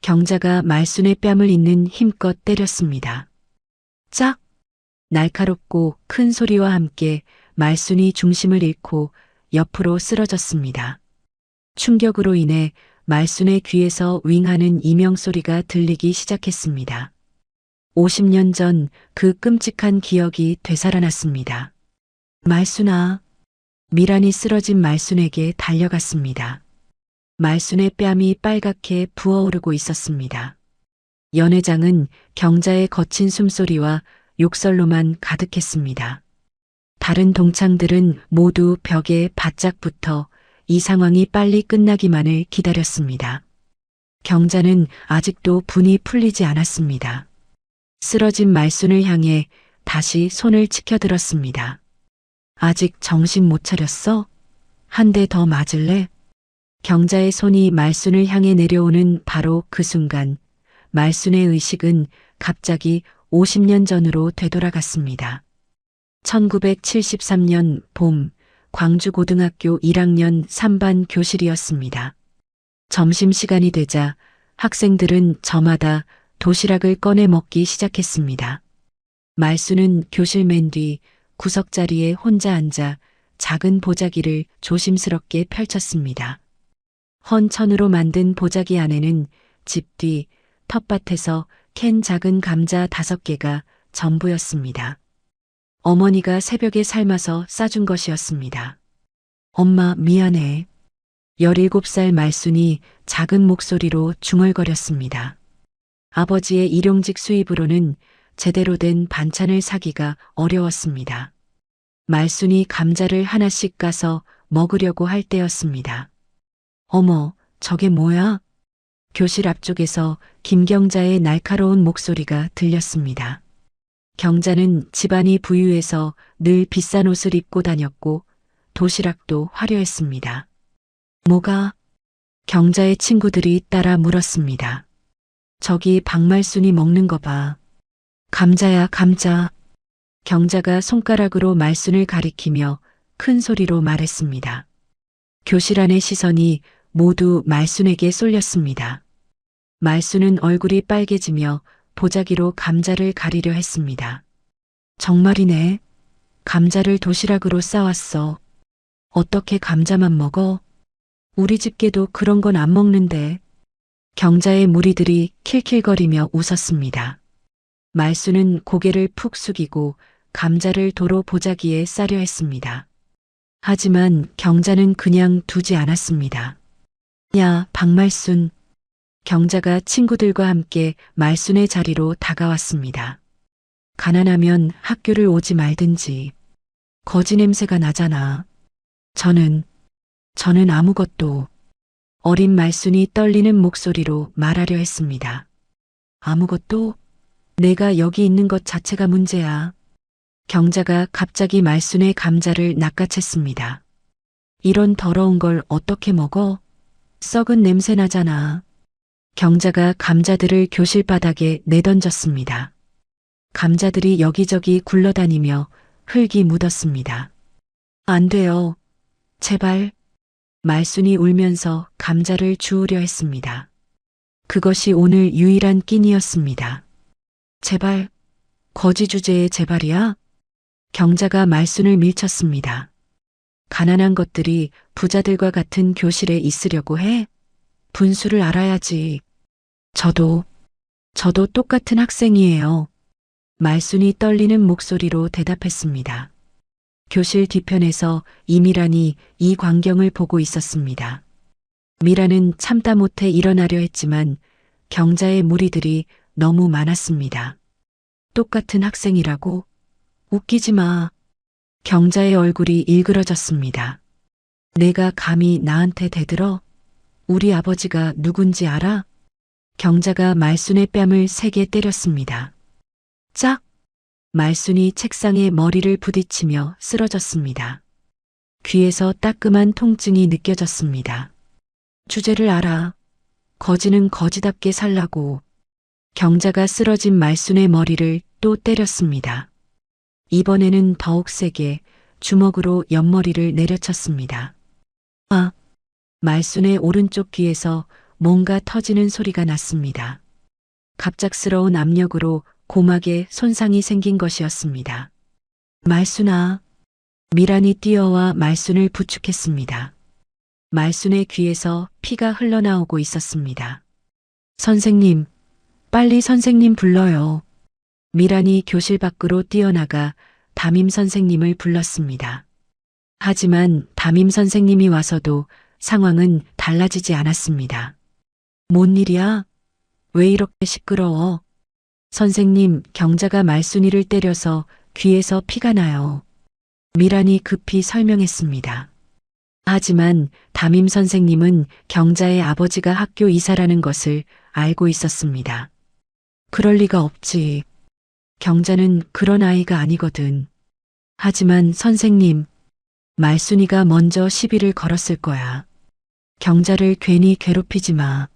경자가 말순의 뺨을 잇는 힘껏 때렸습니다. 짝! 날카롭고 큰 소리와 함께 말순이 중심을 잃고 옆으로 쓰러졌습니다. 충격으로 인해 말순의 귀에서 윙하는 이명소리가 들리기 시작했습니다. 50년 전 그 끔찍한 기억이 되살아났습니다. 말순아. 미란이 쓰러진 말순에게 달려갔습니다. 말순의 뺨이 빨갛게 부어오르고 있었습니다. 연회장은 경자의 거친 숨소리와 욕설로만 가득했습니다. 다른 동창들은 모두 벽에 바짝 붙어 이 상황이 빨리 끝나기만을 기다렸습니다. 경자는 아직도 분이 풀리지 않았습니다. 쓰러진 말순을 향해 다시 손을 치켜들었습니다. 아직 정신 못 차렸어? 한 대 더 맞을래? 경자의 손이 말순을 향해 내려오는 바로 그 순간 말순의 의식은 갑자기 50년 전으로 되돌아갔습니다. 1973년 봄 광주고등학교 1학년 3반 교실이었습니다. 점심시간이 되자 학생들은 저마다 도시락을 꺼내 먹기 시작했습니다. 말순은 교실 맨 뒤 구석자리에 혼자 앉아 작은 보자기를 조심스럽게 펼쳤습니다. 헌 천으로 만든 보자기 안에는 집 뒤 텃밭에서 캔 작은 감자 5개가 전부였습니다. 어머니가 새벽에 삶아서 싸준 것이었습니다. 엄마 미안해. 17살 말순이 작은 목소리로 중얼거렸습니다. 아버지의 일용직 수입으로는 제대로 된 반찬을 사기가 어려웠습니다. 말순이 감자를 하나씩 까서 먹으려고 할 때였습니다. 어머, 저게 뭐야? 교실 앞쪽에서 김경자의 날카로운 목소리가 들렸습니다. 경자는 집안이 부유해서 늘 비싼 옷을 입고 다녔고 도시락도 화려했습니다. 뭐가? 경자의 친구들이 따라 물었습니다. 저기 박말순이 먹는 거 봐. 감자야 감자. 경자가 손가락으로 말순을 가리키며 큰 소리로 말했습니다. 교실 안의 시선이 모두 말순에게 쏠렸습니다. 말순은 얼굴이 빨개지며 보자기로 감자를 가리려 했습니다. 정말이네. 감자를 도시락으로 싸왔어. 어떻게 감자만 먹어? 우리 집 개도 그런 건 안 먹는데. 경자의 무리들이 킬킬거리며 웃었습니다. 말순은 고개를 푹 숙이고 감자를 도로 보자기에 싸려 했습니다. 하지만 경자는 그냥 두지 않았습니다. 야, 박말순. 경자가 친구들과 함께 말순의 자리로 다가왔습니다. 가난하면 학교를 오지 말든지. 거지 냄새가 나잖아. 저는 아무것도. 어린 말순이 떨리는 목소리로 말하려 했습니다. 아무것도? 내가 여기 있는 것 자체가 문제야. 경자가 갑자기 말순의 감자를 낚아챘습니다. 이런 더러운 걸 어떻게 먹어? 썩은 냄새 나잖아. 경자가 감자들을 교실 바닥에 내던졌습니다. 감자들이 여기저기 굴러다니며 흙이 묻었습니다. 안 돼요. 제발. 말순이 울면서 감자를 주우려 했습니다. 그것이 오늘 유일한 끼니였습니다. 제발. 거지 주제에 제발이야? 경자가 말순을 밀쳤습니다. 가난한 것들이 부자들과 같은 교실에 있으려고 해? 분수를 알아야지. 저도 똑같은 학생이에요. 말순이 떨리는 목소리로 대답했습니다. 교실 뒤편에서 이미란이 이 광경을 보고 있었습니다. 미란은 참다 못해 일어나려 했지만 경자의 무리들이 너무 많았습니다. 똑같은 학생이라고? 웃기지 마. 경자의 얼굴이 일그러졌습니다. 내가 감히 나한테 대들어? 우리 아버지가 누군지 알아? 경자가 말순의 뺨을 세게 때렸습니다. 짝! 말순이 책상에 머리를 부딪히며 쓰러졌습니다. 귀에서 따끔한 통증이 느껴졌습니다. 주제를 알아. 거지는 거지답게 살라고. 경자가 쓰러진 말순의 머리를 또 때렸습니다. 이번에는 더욱 세게 주먹으로 옆머리를 내려쳤습니다. 아! 말순의 오른쪽 귀에서 뭔가 터지는 소리가 났습니다. 갑작스러운 압력으로 고막에 손상이 생긴 것이었습니다. 말순아. 미란이 뛰어와 말순을 부축했습니다. 말순의 귀에서 피가 흘러나오고 있었습니다. 선생님, 빨리 선생님 불러요. 미란이 교실 밖으로 뛰어나가 담임 선생님을 불렀습니다. 하지만 담임 선생님이 와서도 상황은 달라지지 않았습니다. 뭔 일이야? 왜 이렇게 시끄러워? 선생님, 경자가 말순이를 때려서 귀에서 피가 나요. 미란이 급히 설명했습니다. 하지만 담임 선생님은 경자의 아버지가 학교 이사라는 것을 알고 있었습니다. 그럴 리가 없지. 경자는 그런 아이가 아니거든. 하지만 선생님, 말순이가 먼저 시비를 걸었을 거야. 경자를 괜히 괴롭히지 마.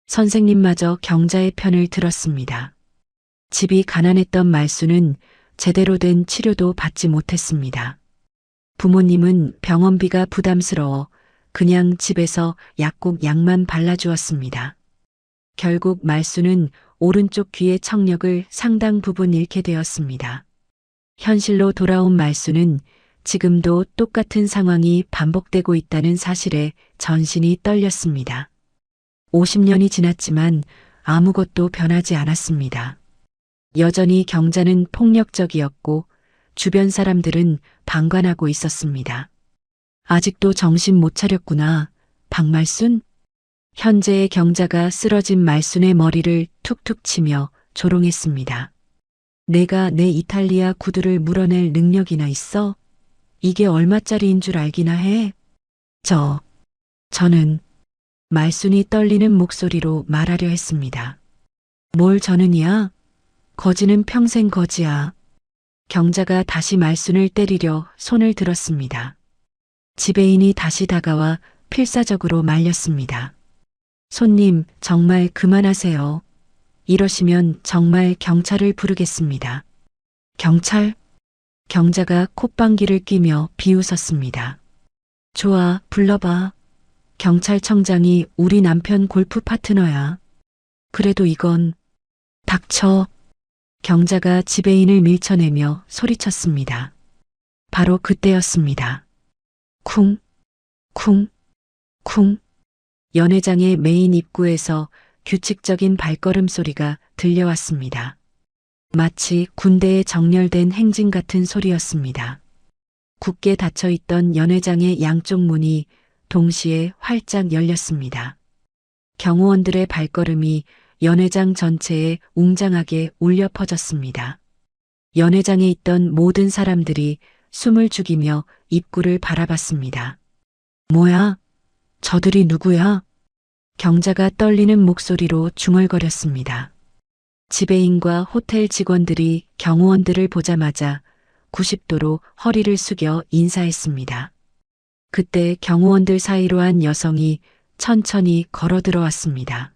선생님마저 경자의 편을 들었습니다. 집이 가난했던 말순은 제대로 된 치료도 받지 못했습니다. 부모님은 병원비가 부담스러워 그냥 집에서 약국 약만 발라주었습니다. 결국 말순은 오른쪽 귀의 청력을 상당 부분 잃게 되었습니다. 현실로 돌아온 말순은 지금도 똑같은 상황이 반복되고 있다는 사실에 전신이 떨렸습니다. 50년이 지났지만 아무것도 변하지 않았습니다. 여전히 경자는 폭력적이었고 주변 사람들은 방관하고 있었습니다. 아직도 정신 못 차렸구나, 박말순? 현재의 경자가 쓰러진 말순의 머리를 툭툭 치며 조롱했습니다. 내가 내 이탈리아 구두를 물어낼 능력이나 있어? 이게 얼마짜리인 줄 알기나 해? 저는 말순이 떨리는 목소리로 말하려 했습니다. 뭘 저는이야? 거지는 평생 거지야. 경자가 다시 말순을 때리려 손을 들었습니다. 지배인이 다시 다가와 필사적으로 말렸습니다. 손님, 정말 그만하세요. 이러시면 정말 경찰을 부르겠습니다. 경찰? 경자가 콧방귀를 뀌며 비웃었습니다. 좋아, 불러봐. 경찰청장이 우리 남편 골프 파트너야. 그래도 이건... 닥쳐. 경자가 지배인을 밀쳐내며 소리쳤습니다. 바로 그때였습니다. 쿵, 쿵, 쿵. 연회장의 메인 입구에서 규칙적인 발걸음 소리가 들려왔습니다. 마치 군대에 정렬된 행진 같은 소리였습니다. 굳게 닫혀있던 연회장의 양쪽 문이 동시에 활짝 열렸습니다. 경호원들의 발걸음이 연회장 전체에 웅장하게 울려 퍼졌습니다. 연회장에 있던 모든 사람들이 숨을 죽이며 입구를 바라봤습니다. 뭐야? 저들이 누구야? 경자가 떨리는 목소리로 중얼거렸습니다. 지배인과 호텔 직원들이 경호원들을 보자마자 90도로 허리를 숙여 인사했습니다. 그때 경호원들 사이로 한 여성이 천천히 걸어 들어왔습니다.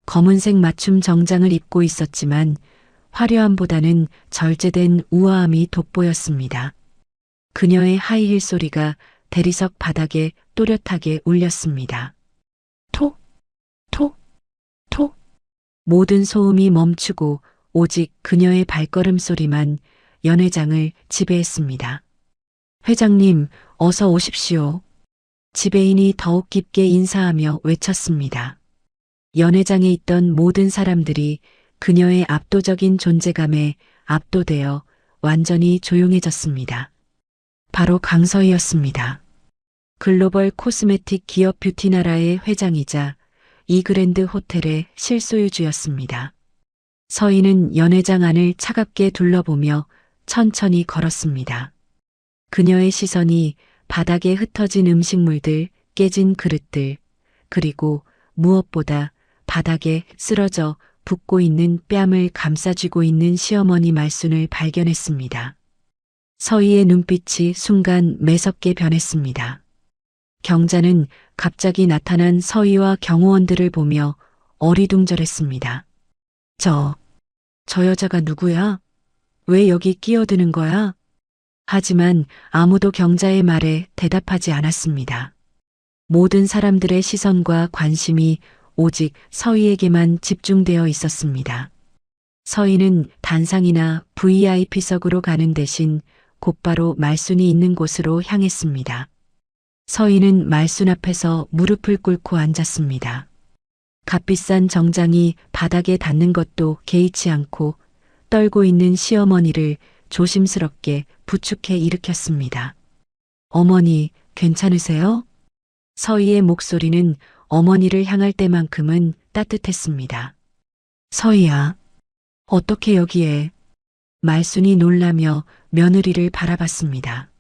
검은색 맞춤 정장을 입고 있었지만 화려함보다는 절제된 우아함이 돋보였습니다. 그녀의 하이힐 소리가 대리석 바닥에 또렷하게 울렸습니다. 톡, 톡, 톡. 모든 소음이 멈추고 오직 그녀의 발걸음 소리만 연회장을 지배했습니다. 회장님, 어서 오십시오. 지배인이 더욱 깊게 인사하며 외쳤습니다. 연회장에 있던 모든 사람들이 그녀의 압도적인 존재감에 압도되어 완전히 조용해졌습니다. 바로 강서희였습니다. 글로벌 코스메틱 기업 뷰티나라의 회장이자 이그랜드 호텔의 실소유주였습니다. 서희는 연회장 안을 차갑게 둘러보며 천천히 걸었습니다. 그녀의 시선이 바닥에 흩어진 음식물들, 깨진 그릇들, 그리고 무엇보다 바닥에 쓰러져 붓고 있는 뺨을 감싸쥐고 있는 시어머니 말순을 발견했습니다. 서희의 눈빛이 순간 매섭게 변했습니다. 경자는 갑자기 나타난 서희와 경호원들을 보며 어리둥절했습니다. 저 여자가 누구야? 왜 여기 끼어드는 거야? 하지만 아무도 경자의 말에 대답하지 않았습니다. 모든 사람들의 시선과 관심이 오직 서희에게만 집중되어 있었습니다. 서희는 단상이나 VIP석으로 가는 대신 곧바로 말순이 있는 곳으로 향했습니다. 서희는 말순 앞에서 무릎을 꿇고 앉았습니다. 값비싼 정장이 바닥에 닿는 것도 개의치 않고 떨고 있는 시어머니를 조심스럽게 부축해 일으켰습니다. 어머니, 괜찮으세요? 서희의 목소리는 어머니를 향할 때만큼은 따뜻했습니다. 서희야, 어떻게 여기에? 말순이 놀라며 며느리를 바라봤습니다.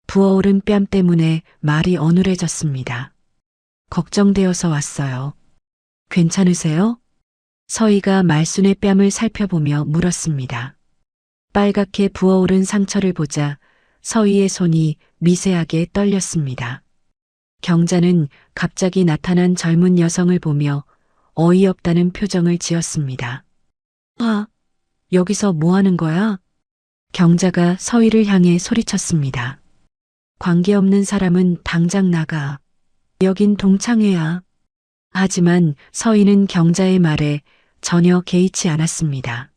부어오른 뺨 때문에 말이 어눌해졌습니다. 걱정되어서 왔어요. 괜찮으세요? 서희가 말순의 뺨을 살펴보며 물었습니다. 빨갛게 부어오른 상처를 보자 서희의 손이 미세하게 떨렸습니다. 경자는 갑자기 나타난 젊은 여성을 보며 어이없다는 표정을 지었습니다. 여기서 뭐 하는 거야? 경자가 서희를 향해 소리쳤습니다. 관계없는 사람은 당장 나가. 여긴 동창회야. 하지만 서희는 경자의 말에 전혀 개의치 않았습니다.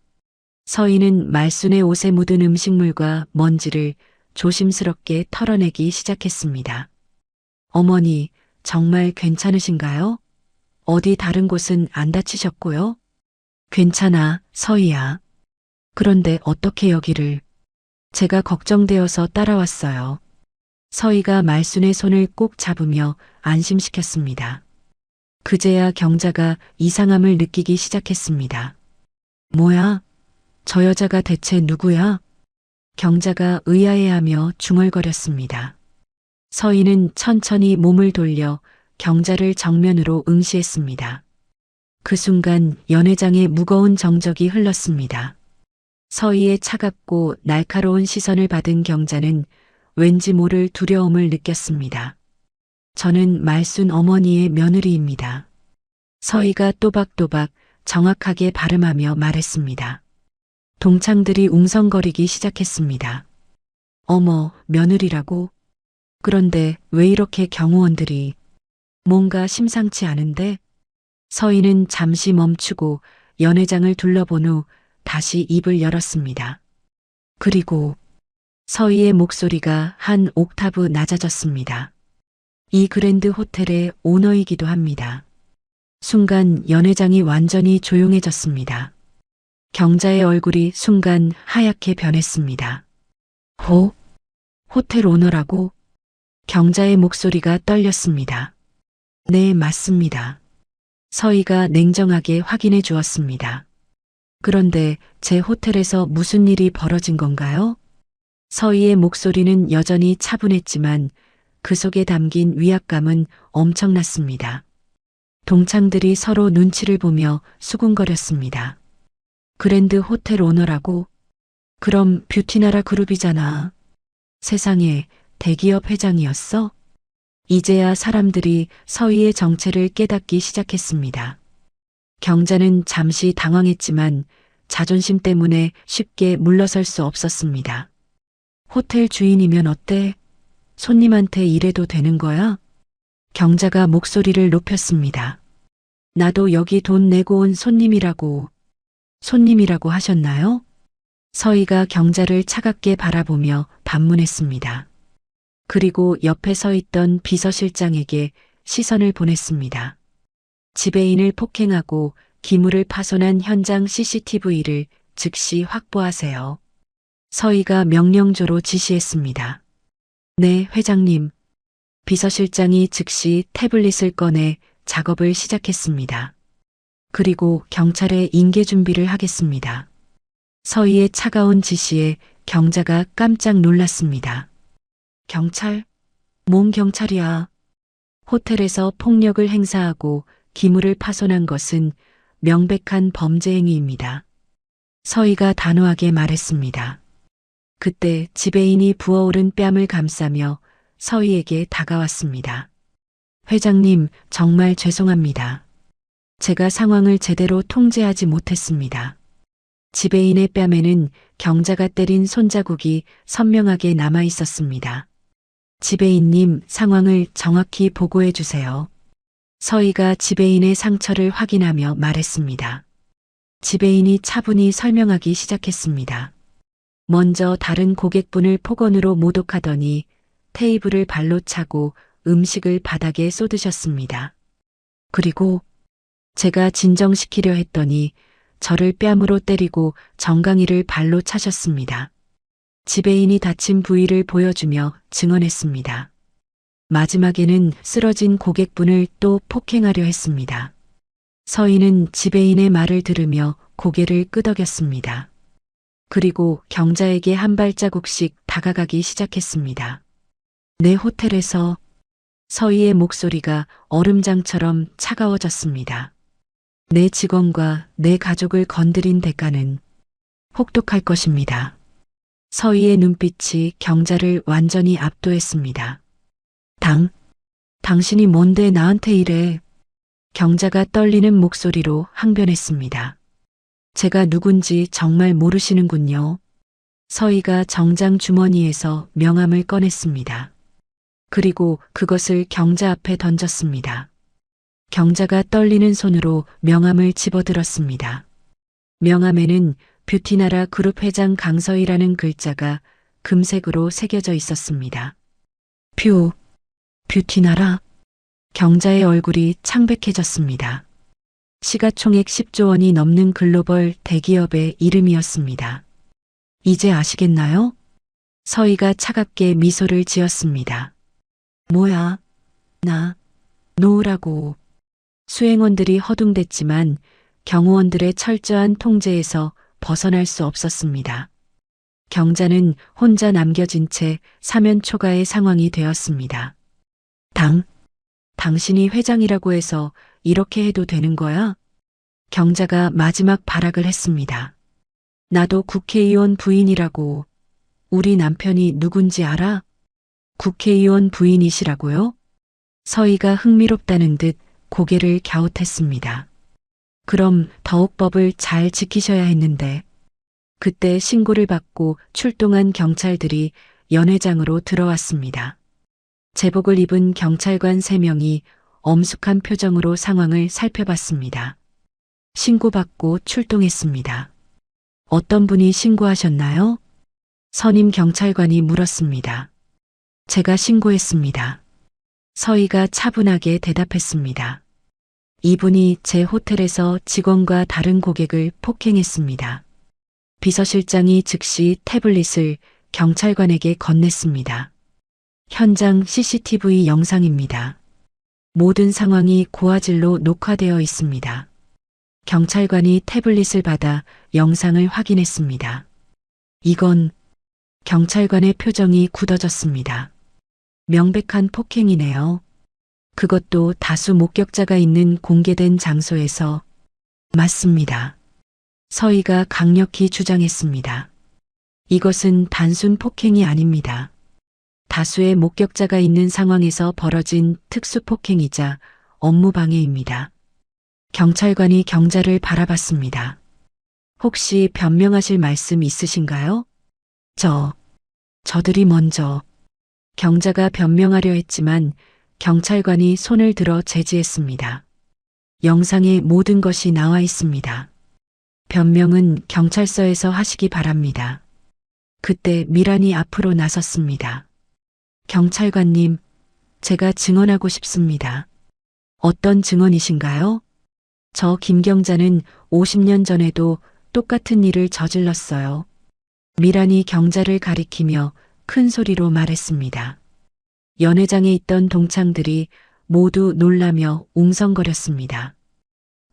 서희는 말순의 옷에 묻은 음식물과 먼지를 조심스럽게 털어내기 시작했습니다. 어머니, 정말 괜찮으신가요? 어디 다른 곳은 안 다치셨고요? 괜찮아, 서희야. 그런데 어떻게 여기를? 제가 걱정되어서 따라왔어요. 서희가 말순의 손을 꼭 잡으며 안심시켰습니다. 그제야 경자가 이상함을 느끼기 시작했습니다. 뭐야? 저 여자가 대체 누구야? 경자가 의아해하며 중얼거렸습니다. 서희는 천천히 몸을 돌려 경자를 정면으로 응시했습니다. 그 순간 연회장의 무거운 정적이 흘렀습니다. 서희의 차갑고 날카로운 시선을 받은 경자는 왠지 모를 두려움을 느꼈습니다. 저는 말순 어머니의 며느리입니다. 서희가 또박또박 정확하게 발음하며 말했습니다. 동창들이 웅성거리기 시작했습니다. 어머, 며느리라고? 그런데 왜 이렇게 경호원들이? 뭔가 심상치 않은데? 서희는 잠시 멈추고 연회장을 둘러본 후 다시 입을 열었습니다. 그리고 서희의 목소리가 한 옥타브 낮아졌습니다. 이 그랜드 호텔의 오너이기도 합니다. 순간 연회장이 완전히 조용해졌습니다. 경자의 얼굴이 순간 하얗게 변했습니다. 호텔 오너라고? 경자의 목소리가 떨렸습니다. 네, 맞습니다. 서희가 냉정하게 확인해 주었습니다. 그런데 제 호텔에서 무슨 일이 벌어진 건가요? 서희의 목소리는 여전히 차분했지만 그 속에 담긴 위압감은 엄청났습니다. 동창들이 서로 눈치를 보며 수군거렸습니다. 그랜드 호텔 오너라고? 그럼 뷰티나라 그룹이잖아. 세상에, 대기업 회장이었어? 이제야 사람들이 서희의 정체를 깨닫기 시작했습니다. 경자는 잠시 당황했지만 자존심 때문에 쉽게 물러설 수 없었습니다. 호텔 주인이면 어때? 손님한테 이래도 되는 거야? 경자가 목소리를 높였습니다. 나도 여기 돈 내고 온 손님이라고 하셨나요? 서희가 경자를 차갑게 바라보며 반문했습니다. 그리고 옆에 서 있던 비서실장에게 시선을 보냈습니다. 지배인을 폭행하고 기물을 파손한 현장 CCTV를 즉시 확보하세요. 서희가 명령조로 지시했습니다. 네, 회장님. 비서실장이 즉시 태블릿을 꺼내 작업을 시작했습니다. 그리고 경찰에 인계 준비를 하겠습니다. 서희의 차가운 지시에 경자가 깜짝 놀랐습니다. 경찰? 뭔 경찰이야? 호텔에서 폭력을 행사하고 기물을 파손한 것은 명백한 범죄 행위입니다. 서희가 단호하게 말했습니다. 그때 지배인이 부어오른 뺨을 감싸며 서희에게 다가왔습니다. 회장님, 정말 죄송합니다. 제가 상황을 제대로 통제하지 못했습니다. 지배인의 뺨에는 경자가 때린 손자국이 선명하게 남아 있었습니다. 지배인님, 상황을 정확히 보고해 주세요. 서희가 지배인의 상처를 확인하며 말했습니다. 지배인이 차분히 설명하기 시작했습니다. 먼저 다른 고객분을 폭언으로 모독하더니 테이블을 발로 차고 음식을 바닥에 쏟으셨습니다. 그리고 제가 진정시키려 했더니 저를 뺨으로 때리고 정강이를 발로 차셨습니다. 지배인이 다친 부위를 보여주며 증언했습니다. 마지막에는 쓰러진 고객분을 또 폭행하려 했습니다. 서희는 지배인의 말을 들으며 고개를 끄덕였습니다. 그리고 경자에게 한 발자국씩 다가가기 시작했습니다. 내 호텔에서 서희의 목소리가 얼음장처럼 차가워졌습니다. 내 직원과 내 가족을 건드린 대가는 혹독할 것입니다. 서희의 눈빛이 경자를 완전히 압도했습니다. 당신이 뭔데 나한테 이래? 경자가 떨리는 목소리로 항변했습니다. 제가 누군지 정말 모르시는군요. 서희가 정장 주머니에서 명함을 꺼냈습니다. 그리고 그것을 경자 앞에 던졌습니다. 경자가 떨리는 손으로 명함을 집어들었습니다. 명함에는 뷰티나라 그룹 회장 강서희라는 글자가 금색으로 새겨져 있었습니다. 뷰티나라? 경자의 얼굴이 창백해졌습니다. 시가총액 10조 원이 넘는 글로벌 대기업의 이름이었습니다. 이제 아시겠나요? 서희가 차갑게 미소를 지었습니다. 뭐야? 놓으라고. 수행원들이 허둥댔지만 경호원들의 철저한 통제에서 벗어날 수 없었습니다. 경자는 혼자 남겨진 채 사면 초가의 상황이 되었습니다. 당신이 회장이라고 해서 이렇게 해도 되는 거야? 경자가 마지막 발악을 했습니다. 나도 국회의원 부인이라고. 우리 남편이 누군지 알아? 국회의원 부인이시라고요? 서희가 흥미롭다는 듯 고개를 갸웃했습니다. 그럼 더욱 법을 잘 지키셔야 했는데. 그때 신고를 받고 출동한 경찰들이 연회장으로 들어왔습니다. 제복을 입은 경찰관 3명이 엄숙한 표정으로 상황을 살펴봤습니다. 신고받고 출동했습니다. 어떤 분이 신고하셨나요? 선임 경찰관이 물었습니다. 제가 신고했습니다. 서희가 차분하게 대답했습니다. 이분이 제 호텔에서 직원과 다른 고객을 폭행했습니다. 비서실장이 즉시 태블릿을 경찰관에게 건넸습니다. 현장 CCTV 영상입니다. 모든 상황이 고화질로 녹화되어 있습니다. 경찰관이 태블릿을 받아 영상을 확인했습니다. 이건 경찰관의 표정이 굳어졌습니다. 명백한 폭행이네요. 그것도 다수 목격자가 있는 공개된 장소에서. 맞습니다. 서희가 강력히 주장했습니다. 이것은 단순 폭행이 아닙니다. 다수의 목격자가 있는 상황에서 벌어진 특수폭행이자 업무방해입니다. 경찰관이 경자를 바라봤습니다. 혹시 변명하실 말씀 있으신가요? 저들이 먼저. 경자가 변명하려 했지만 경찰관이 손을 들어 제지했습니다. 영상에 모든 것이 나와 있습니다. 변명은 경찰서에서 하시기 바랍니다. 그때 미란이 앞으로 나섰습니다. 경찰관님, 제가 증언하고 싶습니다. 어떤 증언이신가요? 저 김경자는 50년 전에도 똑같은 일을 저질렀어요. 미란이 경자를 가리키며 큰 소리로 말했습니다. 연회장에 있던 동창들이 모두 놀라며 웅성거렸습니다.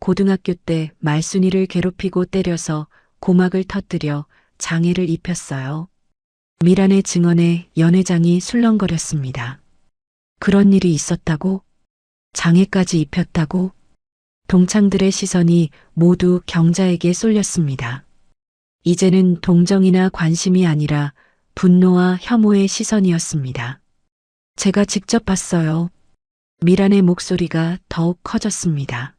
고등학교 때 말순이를 괴롭히고 때려서 고막을 터뜨려 장애를 입혔어요. 미란의 증언에 연회장이 술렁거렸습니다. 그런 일이 있었다고? 장애까지 입혔다고? 동창들의 시선이 모두 경자에게 쏠렸습니다. 이제는 동정이나 관심이 아니라 분노와 혐오의 시선이었습니다. 제가 직접 봤어요. 미란의 목소리가 더욱 커졌습니다.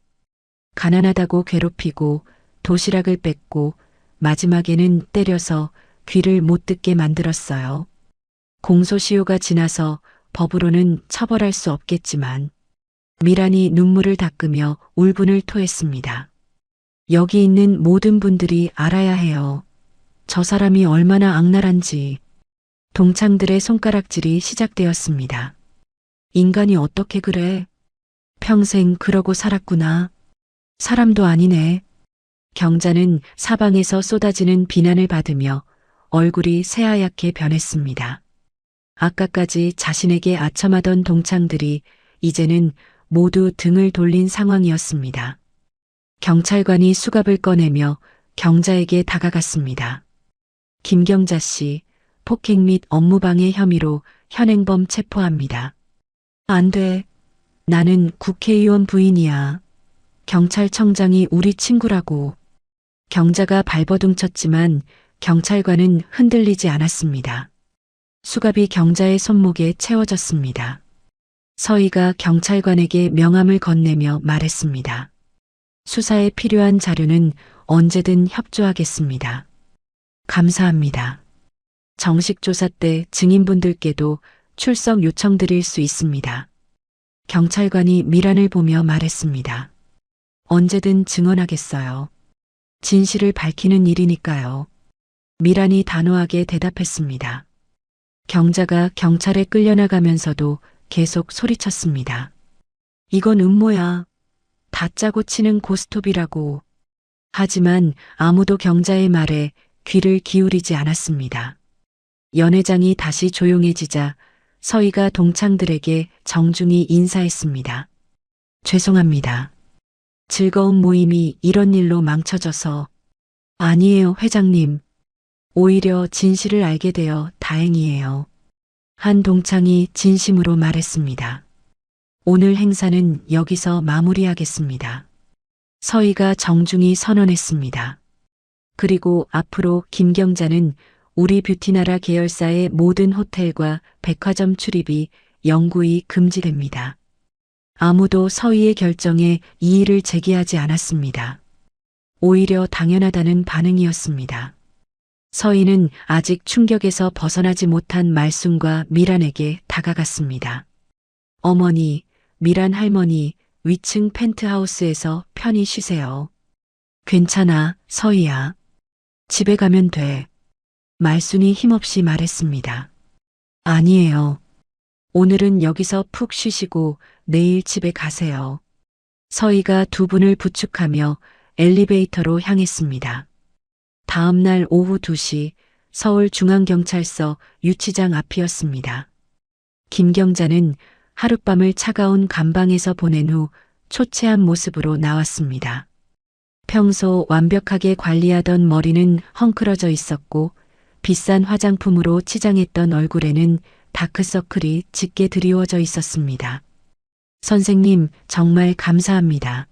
가난하다고 괴롭히고 도시락을 뺏고 마지막에는 때려서 귀를 못 듣게 만들었어요. 공소시효가 지나서 법으로는 처벌할 수 없겠지만 미란이 눈물을 닦으며 울분을 토했습니다. 여기 있는 모든 분들이 알아야 해요. 저 사람이 얼마나 악랄한지. 동창들의 손가락질이 시작되었습니다. 인간이 어떻게 그래? 평생 그러고 살았구나. 사람도 아니네. 경자는 사방에서 쏟아지는 비난을 받으며 얼굴이 새하얗게 변했습니다. 아까까지 자신에게 아첨하던 동창들이 이제는 모두 등을 돌린 상황이었습니다. 경찰관이 수갑을 꺼내며 경자에게 다가갔습니다. 김경자 씨, 폭행 및 업무방해 혐의로 현행범 체포합니다. 안 돼. 나는 국회의원 부인이야. 경찰청장이 우리 친구라고. 경자가 발버둥 쳤지만 경찰관은 흔들리지 않았습니다. 수갑이 경자의 손목에 채워졌습니다. 서희가 경찰관에게 명함을 건네며 말했습니다. 수사에 필요한 자료는 언제든 협조하겠습니다. 감사합니다. 정식 조사 때 증인분들께도 출석 요청드릴 수 있습니다. 경찰관이 미란을 보며 말했습니다. 언제든 증언하겠어요. 진실을 밝히는 일이니까요. 미란이 단호하게 대답했습니다. 경자가 경찰에 끌려나가면서도 계속 소리쳤습니다. 이건 음모야. 다짜고 치는 고스톱이라고. 하지만 아무도 경자의 말에 귀를 기울이지 않았습니다. 연회장이 다시 조용해지자 서희가 동창들에게 정중히 인사했습니다. 죄송합니다. 즐거운 모임이 이런 일로 망쳐져서. 아니에요, 회장님. 오히려 진실을 알게 되어 다행이에요. 한 동창이 진심으로 말했습니다. 오늘 행사는 여기서 마무리하겠습니다. 서희가 정중히 선언했습니다. 그리고 앞으로 김경자는 우리 뷰티나라 계열사의 모든 호텔과 백화점 출입이 영구히 금지됩니다. 아무도 서희의 결정에 이의를 제기하지 않았습니다. 오히려 당연하다는 반응이었습니다. 서희는 아직 충격에서 벗어나지 못한 말순과 미란에게 다가갔습니다. 어머니, 미란 할머니, 위층 펜트하우스에서 편히 쉬세요. 괜찮아, 서희야. 집에 가면 돼. 말순이 힘없이 말했습니다. 아니에요. 오늘은 여기서 푹 쉬시고 내일 집에 가세요. 서희가 두 분을 부축하며 엘리베이터로 향했습니다. 다음 날 오후 2시 서울중앙경찰서 유치장 앞이었습니다. 김경자는 하룻밤을 차가운 감방에서 보낸 후 초췌한 모습으로 나왔습니다. 평소 완벽하게 관리하던 머리는 헝클어져 있었고 비싼 화장품으로 치장했던 얼굴에는 다크서클이 짙게 드리워져 있었습니다. 선생님, 정말 감사합니다.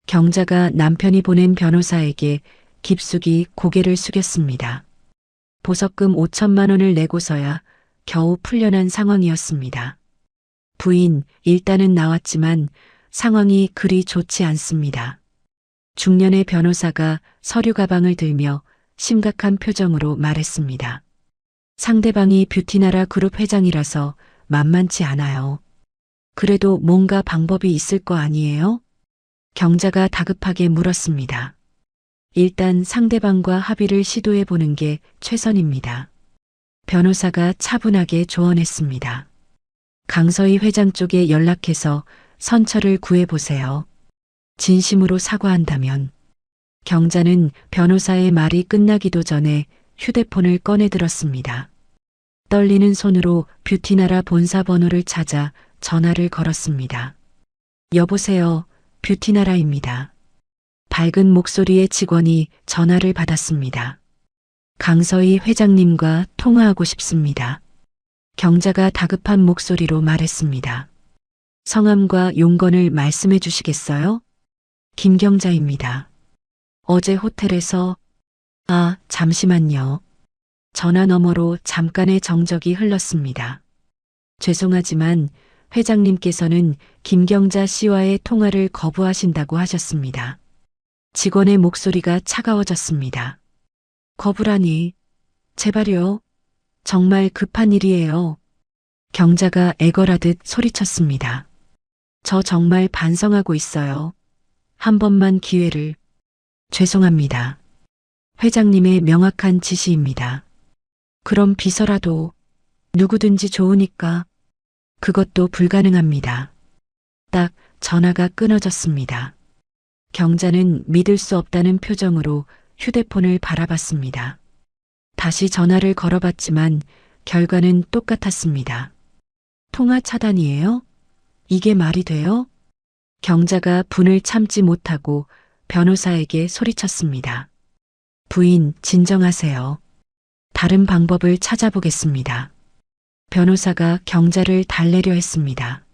경자가 남편이 보낸 변호사에게 깊숙이 고개를 숙였습니다. 보석금 5천만 원을 내고서야 겨우 풀려난 상황이었습니다. 부인, 일단은 나왔지만 상황이 그리 좋지 않습니다. 중년의 변호사가 서류 가방을 들며 심각한 표정으로 말했습니다. 상대방이 뷰티나라 그룹 회장이라서 만만치 않아요. 그래도 뭔가 방법이 있을 거 아니에요? 경자가 다급하게 물었습니다. 일단 상대방과 합의를 시도해 보는 게 최선입니다. 변호사가 차분하게 조언했습니다. 강서희 회장 쪽에 연락해서 선처를 구해보세요. 진심으로 사과한다면. 경자는 변호사의 말이 끝나기도 전에 휴대폰을 꺼내 들었습니다. 떨리는 손으로 뷰티나라 본사 번호를 찾아 전화를 걸었습니다. 여보세요, 뷰티나라입니다. 밝은 목소리의 직원이 전화를 받았습니다. 강서희 회장님과 통화하고 싶습니다. 경자가 다급한 목소리로 말했습니다. 성함과 용건을 말씀해 주시겠어요? 김경자입니다. 어제 호텔에서 잠시만요. 전화 너머로 잠깐의 정적이 흘렀습니다. 죄송하지만 회장님께서는 김경자 씨와의 통화를 거부하신다고 하셨습니다. 직원의 목소리가 차가워졌습니다. 거부라니. 제발요. 정말 급한 일이에요. 경자가 애걸하듯 소리쳤습니다. 저 정말 반성하고 있어요. 한 번만 기회를. 죄송합니다. 회장님의 명확한 지시입니다. 그럼 비서라도 누구든지 좋으니까. 그것도 불가능합니다. 딱 전화가 끊어졌습니다. 경자는 믿을 수 없다는 표정으로 휴대폰을 바라봤습니다. 다시 전화를 걸어봤지만 결과는 똑같았습니다. 통화 차단이에요? 이게 말이 돼요? 경자가 분을 참지 못하고 변호사에게 소리쳤습니다. 부인, 진정하세요. 다른 방법을 찾아보겠습니다. 변호사가 경자를 달래려 했습니다.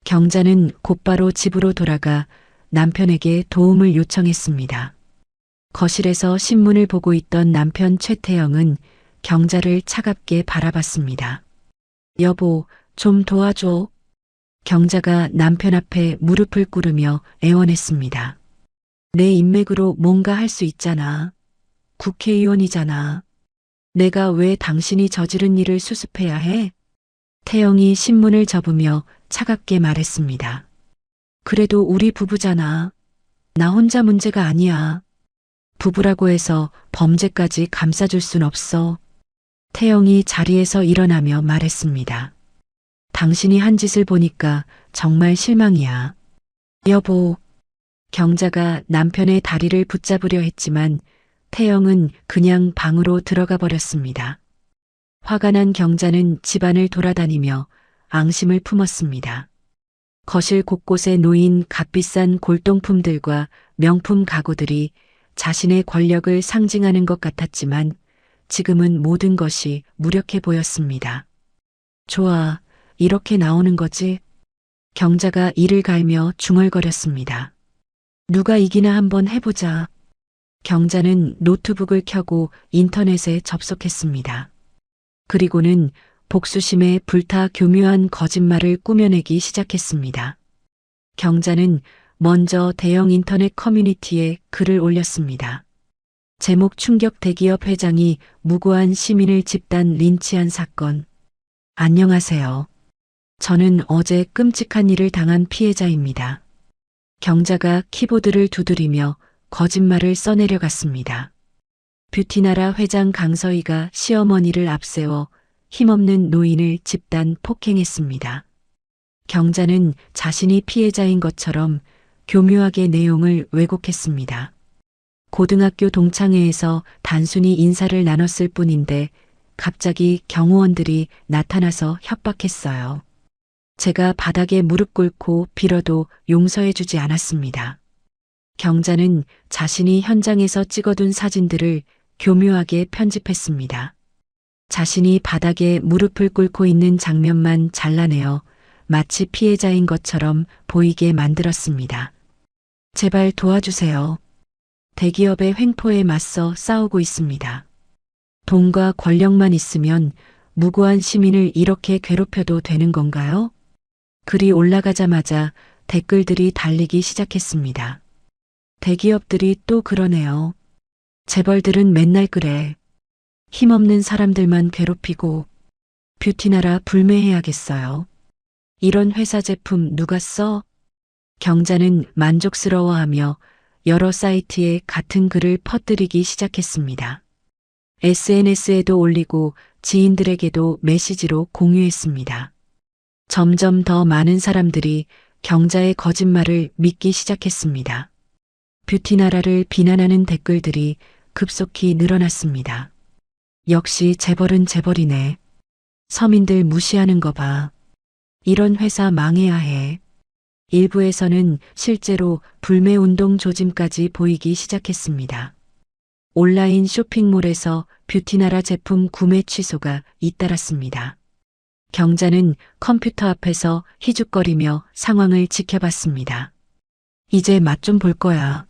경자는 곧바로 집으로 돌아가 남편에게 도움을 요청했습니다. 거실에서 신문을 보고 있던 남편 최태영은 경자를 차갑게 바라봤습니다. 여보, 좀 도와줘. 경자가 남편 앞에 무릎을 꿇으며 애원했습니다. 내 인맥으로 뭔가 할 수 있잖아. 국회의원이잖아. 내가 왜 당신이 저지른 일을 수습해야 해? 태영이 신문을 접으며 차갑게 말했습니다. 그래도 우리 부부잖아. 나 혼자 문제가 아니야. 부부라고 해서 범죄까지 감싸줄 순 없어. 태영이 자리에서 일어나며 말했습니다. 당신이 한 짓을 보니까 정말 실망이야. 여보. 경자가 남편의 다리를 붙잡으려 했지만 태영은 그냥 방으로 들어가 버렸습니다. 화가 난 경자는 집안을 돌아다니며 앙심을 품었습니다. 거실 곳곳에 놓인 값비싼 골동품들과 명품 가구들이 자신의 권력을 상징하는 것 같았지만 지금은 모든 것이 무력해 보였습니다. 좋아, 이렇게 나오는 거지? 경자가 이를 갈며 중얼거렸습니다. 누가 이기나 한번 해보자. 경자는 노트북을 켜고 인터넷에 접속했습니다. 그리고는 복수심에 불타 교묘한 거짓말을 꾸며내기 시작했습니다. 경자는 먼저 대형 인터넷 커뮤니티에 글을 올렸습니다. 제목 충격 대기업 회장이 무고한 시민을 집단 린치한 사건. 안녕하세요. 저는 어제 끔찍한 일을 당한 피해자입니다. 경자가 키보드를 두드리며 거짓말을 써내려갔습니다. 뷰티나라 회장 강서희가 시어머니를 앞세워 힘없는 노인을 집단 폭행했습니다. 경자는 자신이 피해자인 것처럼 교묘하게 내용을 왜곡했습니다. 고등학교 동창회에서 단순히 인사를 나눴을 뿐인데 갑자기 경호원들이 나타나서 협박했어요. 제가 바닥에 무릎 꿇고 빌어도 용서해주지 않았습니다. 경자는 자신이 현장에서 찍어둔 사진들을 교묘하게 편집했습니다. 자신이 바닥에 무릎을 꿇고 있는 장면만 잘라내어 마치 피해자인 것처럼 보이게 만들었습니다. 제발 도와주세요. 대기업의 횡포에 맞서 싸우고 있습니다. 돈과 권력만 있으면 무고한 시민을 이렇게 괴롭혀도 되는 건가요? 글이 올라가자마자 댓글들이 달리기 시작했습니다. 대기업들이 또 그러네요. 재벌들은 맨날 그래. 힘없는 사람들만 괴롭히고 뷰티나라 불매해야겠어요. 이런 회사 제품 누가 써? 경자는 만족스러워하며 여러 사이트에 같은 글을 퍼뜨리기 시작했습니다. SNS에도 올리고 지인들에게도 메시지로 공유했습니다. 점점 더 많은 사람들이 경자의 거짓말을 믿기 시작했습니다. 뷰티나라를 비난하는 댓글들이 급속히 늘어났습니다. 역시 재벌은 재벌이네. 서민들 무시하는 거 봐. 이런 회사 망해야 해. 일부에서는 실제로 불매운동 조짐까지 보이기 시작했습니다. 온라인 쇼핑몰에서 뷰티나라 제품 구매 취소가 잇따랐습니다. 경자는 컴퓨터 앞에서 희죽거리며 상황을 지켜봤습니다. 이제 맛 좀 볼 거야.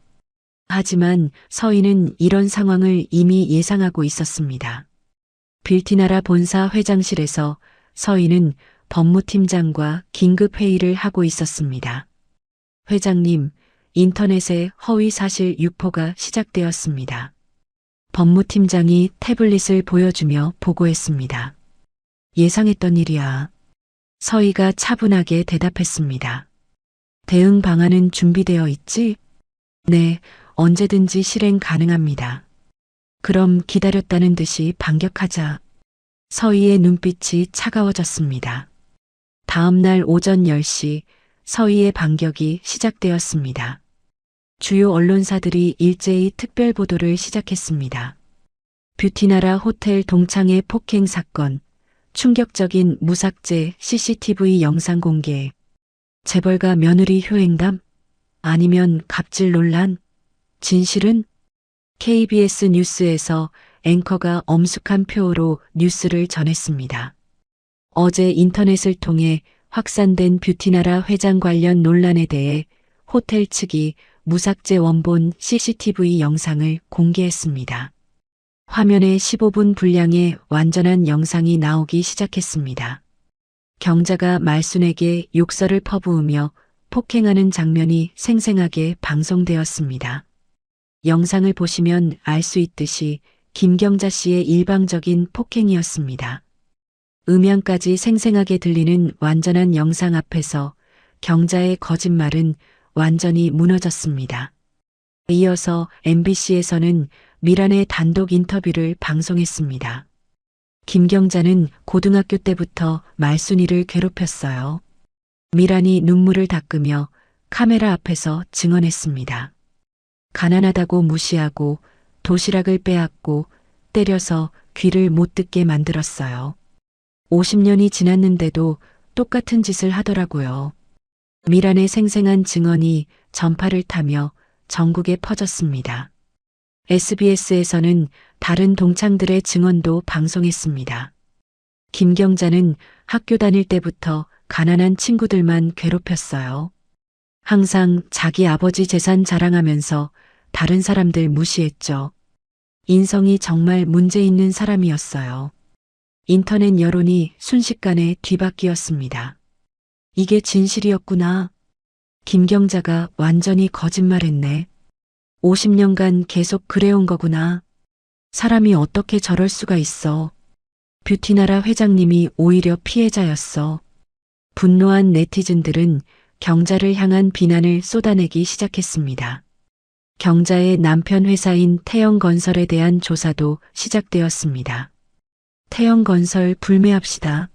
하지만 서희는 이런 상황을 이미 예상하고 있었습니다. 뷰티나라 본사 회장실에서 서희는 법무팀장과 긴급 회의를 하고 있었습니다. 회장님, 인터넷에 허위 사실 유포가 시작되었습니다. 법무팀장이 태블릿을 보여주며 보고했습니다. 예상했던 일이야. 서희가 차분하게 대답했습니다. 대응 방안은 준비되어 있지? 네, 언제든지 실행 가능합니다. 그럼 기다렸다는 듯이 반격하자. 서희의 눈빛이 차가워졌습니다. 다음 날 오전 10시 서희의 반격이 시작되었습니다. 주요 언론사들이 일제히 특별 보도를 시작했습니다. 뷰티나라 호텔 동창회 폭행 사건, 충격적인 무삭제 CCTV 영상 공개, 재벌가 며느리 효행담, 아니면 갑질 논란, 진실은? KBS 뉴스에서 앵커가 엄숙한 표어로 뉴스를 전했습니다. 어제 인터넷을 통해 확산된 뷰티나라 회장 관련 논란에 대해 호텔 측이 무삭제 원본 CCTV 영상을 공개했습니다. 화면에 15분 분량의 완전한 영상이 나오기 시작했습니다. 경자가 말순에게 욕설을 퍼부으며 폭행하는 장면이 생생하게 방송되었습니다. 영상을 보시면 알 수 있듯이 김경자 씨의 일방적인 폭행이었습니다. 음향까지 생생하게 들리는 완전한 영상 앞에서 경자의 거짓말은 완전히 무너졌습니다. 이어서 MBC에서는 미란의 단독 인터뷰를 방송했습니다. 김경자는 고등학교 때부터 말순이를 괴롭혔어요. 미란이 눈물을 닦으며 카메라 앞에서 증언했습니다. 가난하다고 무시하고 도시락을 빼앗고 때려서 귀를 못 듣게 만들었어요. 50년이 지났는데도 똑같은 짓을 하더라고요. 미란의 생생한 증언이 전파를 타며 전국에 퍼졌습니다. SBS에서는 다른 동창들의 증언도 방송했습니다. 김경자는 학교 다닐 때부터 가난한 친구들만 괴롭혔어요. 항상 자기 아버지 재산 자랑하면서 다른 사람들 무시했죠. 인성이 정말 문제 있는 사람이었어요. 인터넷 여론이 순식간에 뒤바뀌었습니다. 이게 진실이었구나. 김경자가 완전히 거짓말했네. 50년간 계속 그래온 거구나. 사람이 어떻게 저럴 수가 있어. 뷰티나라 회장님이 오히려 피해자였어. 분노한 네티즌들은 경자를 향한 비난을 쏟아내기 시작했습니다. 경자의 남편 회사인 태영건설에 대한 조사도 시작되었습니다. 태영건설 불매합시다.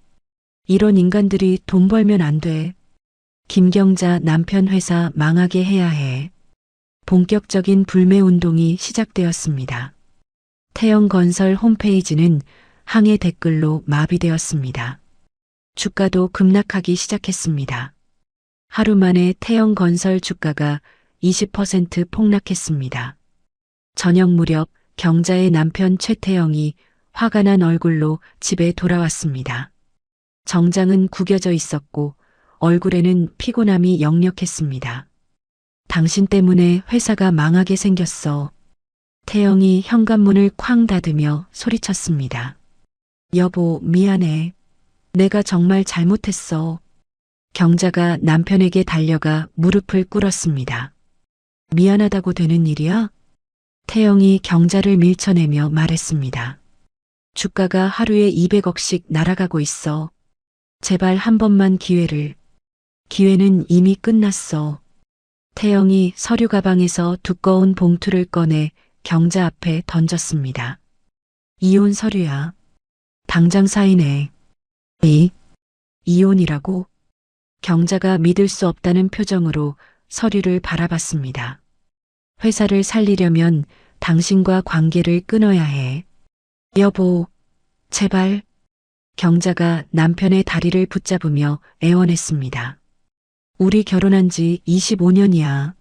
이런 인간들이 돈 벌면 안 돼. 김경자 남편 회사 망하게 해야 해. 본격적인 불매운동이 시작되었습니다. 태영건설 홈페이지는 항해 댓글로 마비되었습니다. 주가도 급락하기 시작했습니다. 하루 만에 태영건설 주가가 20% 폭락했습니다. 저녁 무렵 경자의 남편 최태영이 화가 난 얼굴로 집에 돌아왔습니다. 정장은 구겨져 있었고 얼굴에는 피곤함이 역력했습니다. 당신 때문에 회사가 망하게 생겼어. 태영이 현관문을 쾅 닫으며 소리쳤습니다. 여보, 미안해. 내가 정말 잘못했어. 경자가 남편에게 달려가 무릎을 꿇었습니다. 미안하다고 되는 일이야? 태영이 경자를 밀쳐내며 말했습니다. 주가가 하루에 200억씩 날아가고 있어. 제발 한 번만 기회를. 기회는 이미 끝났어. 태영이 서류 가방에서 두꺼운 봉투를 꺼내 경자 앞에 던졌습니다. 이혼 서류야. 당장 사인해. 이혼이라고? 경자가 믿을 수 없다는 표정으로 서류를 바라봤습니다. 회사를 살리려면 당신과 관계를 끊어야 해. 여보, 제발. 경자가 남편의 다리를 붙잡으며 애원했습니다. 우리 결혼한 지 25년이야.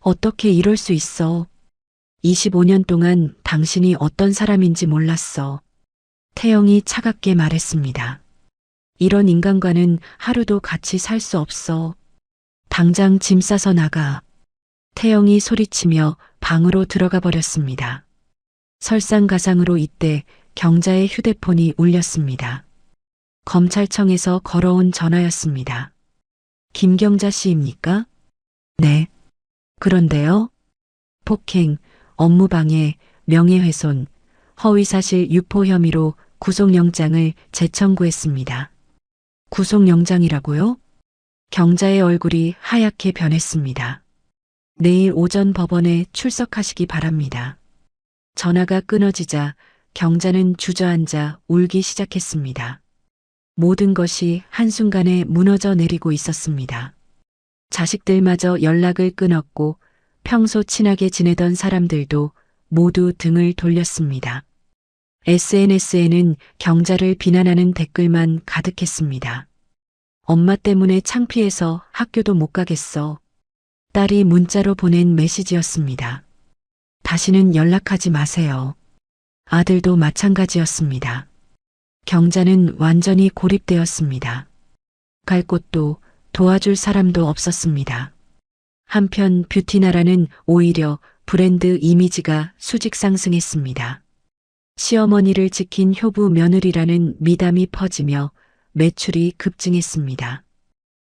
어떻게 이럴 수 있어? 25년 동안 당신이 어떤 사람인지 몰랐어. 태영이 차갑게 말했습니다. 이런 인간과는 하루도 같이 살 수 없어. 당장 짐 싸서 나가. 태영이 소리치며 방으로 들어가 버렸습니다. 설상가상으로 이때 경자의 휴대폰이 울렸습니다. 검찰청에서 걸어온 전화였습니다. 김경자 씨입니까? 네. 그런데요? 폭행, 업무방해, 명예훼손, 허위사실 유포 혐의로 구속영장을 재청구했습니다. 구속영장이라고요? 경자의 얼굴이 하얗게 변했습니다. 내일 오전 법원에 출석하시기 바랍니다. 전화가 끊어지자 경자는 주저앉아 울기 시작했습니다. 모든 것이 한순간에 무너져 내리고 있었습니다. 자식들마저 연락을 끊었고 평소 친하게 지내던 사람들도 모두 등을 돌렸습니다. SNS에는 경자를 비난하는 댓글만 가득했습니다. 엄마 때문에 창피해서 학교도 못 가겠어. 딸이 문자로 보낸 메시지였습니다. 다시는 연락하지 마세요. 아들도 마찬가지였습니다. 경자는 완전히 고립되었습니다. 갈 곳도 도와줄 사람도 없었습니다. 한편 뷰티나라는 오히려 브랜드 이미지가 수직 상승했습니다. 시어머니를 지킨 효부 며느리라는 미담이 퍼지며 매출이 급증했습니다.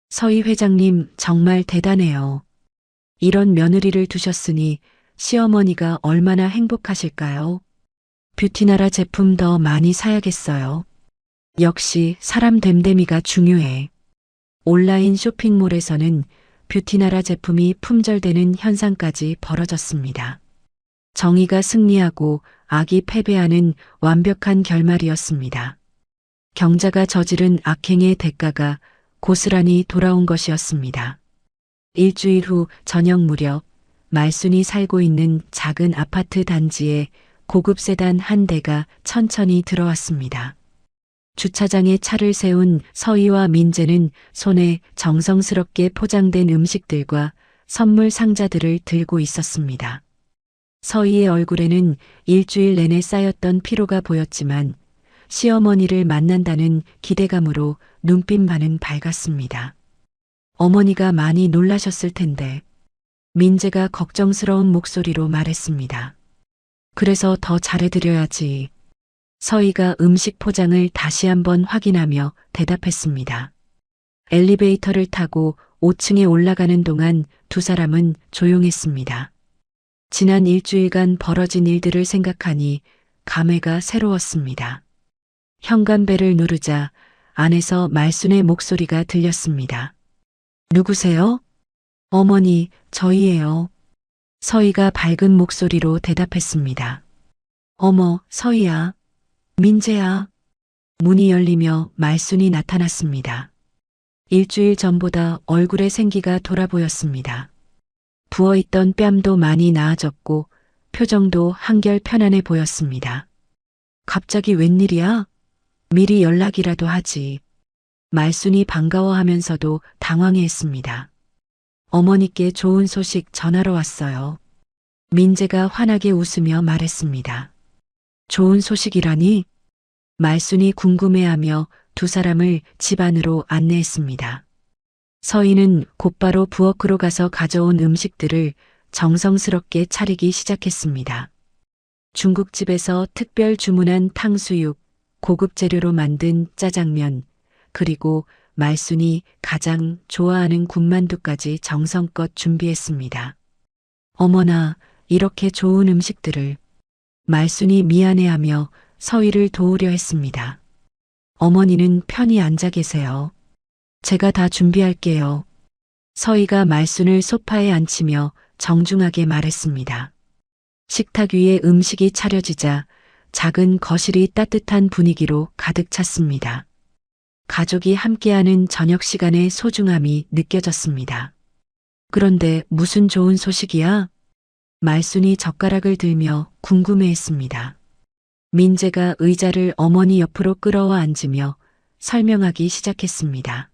서희 회장님 정말 대단해요. 이런 며느리를 두셨으니 시어머니가 얼마나 행복하실까요? 뷰티나라 제품 더 많이 사야겠어요. 역시 사람 됨됨이가 중요해. 온라인 쇼핑몰에서는 뷰티나라 제품이 품절되는 현상까지 벌어졌습니다. 정의가 승리하고 악이 패배하는 완벽한 결말이었습니다. 경자가 저지른 악행의 대가가 고스란히 돌아온 것이었습니다. 일주일 후 저녁 무렵 말순이 살고 있는 작은 아파트 단지에 고급 세단 한 대가 천천히 들어왔습니다. 주차장에 차를 세운 서희와 민재는 손에 정성스럽게 포장된 음식들과 선물 상자들을 들고 있었습니다. 서희의 얼굴에는 일주일 내내 쌓였던 피로가 보였지만 시어머니를 만난다는 기대감으로 눈빛만은 밝았습니다. 어머니가 많이 놀라셨을 텐데 민재가 걱정스러운 목소리로 말했습니다. 그래서 더 잘해드려야지. 서희가 음식 포장을 다시 한번 확인하며 대답했습니다. 엘리베이터를 타고 5층에 올라가는 동안 두 사람은 조용했습니다. 지난 일주일간 벌어진 일들을 생각하니 감회가 새로웠습니다. 현관벨을 누르자 안에서 말순의 목소리가 들렸습니다. 누구세요? 어머니, 저희예요. 서희가 밝은 목소리로 대답했습니다. 어머, 서희야. 민재야. 문이 열리며 말순이 나타났습니다. 일주일 전보다 얼굴에 생기가 돌아 보였습니다. 부어있던 뺨도 많이 나아졌고 표정도 한결 편안해 보였습니다. 갑자기 웬일이야? 미리 연락이라도 하지. 말순이 반가워하면서도 당황해했습니다. 어머니께 좋은 소식 전하러 왔어요. 민재가 환하게 웃으며 말했습니다. 좋은 소식이라니? 말순이 궁금해하며 두 사람을 집 안으로 안내했습니다. 서희는 곧바로 부엌으로 가서 가져온 음식들을 정성스럽게 차리기 시작했습니다. 중국집에서 특별 주문한 탕수육, 고급 재료로 만든 짜장면, 그리고 말순이 가장 좋아하는 군만두까지 정성껏 준비했습니다. 어머나, 이렇게 좋은 음식들을. 말순이 미안해하며 서희를 도우려 했습니다. 어머니는 편히 앉아 계세요. 제가 다 준비할게요. 서희가 말순을 소파에 앉히며 정중하게 말했습니다. 식탁 위에 음식이 차려지자 작은 거실이 따뜻한 분위기로 가득 찼습니다. 가족이 함께하는 저녁 시간의 소중함이 느껴졌습니다. 그런데 무슨 좋은 소식이야? 말순이 젓가락을 들며 궁금해했습니다. 민재가 의자를 어머니 옆으로 끌어와 앉으며 설명하기 시작했습니다.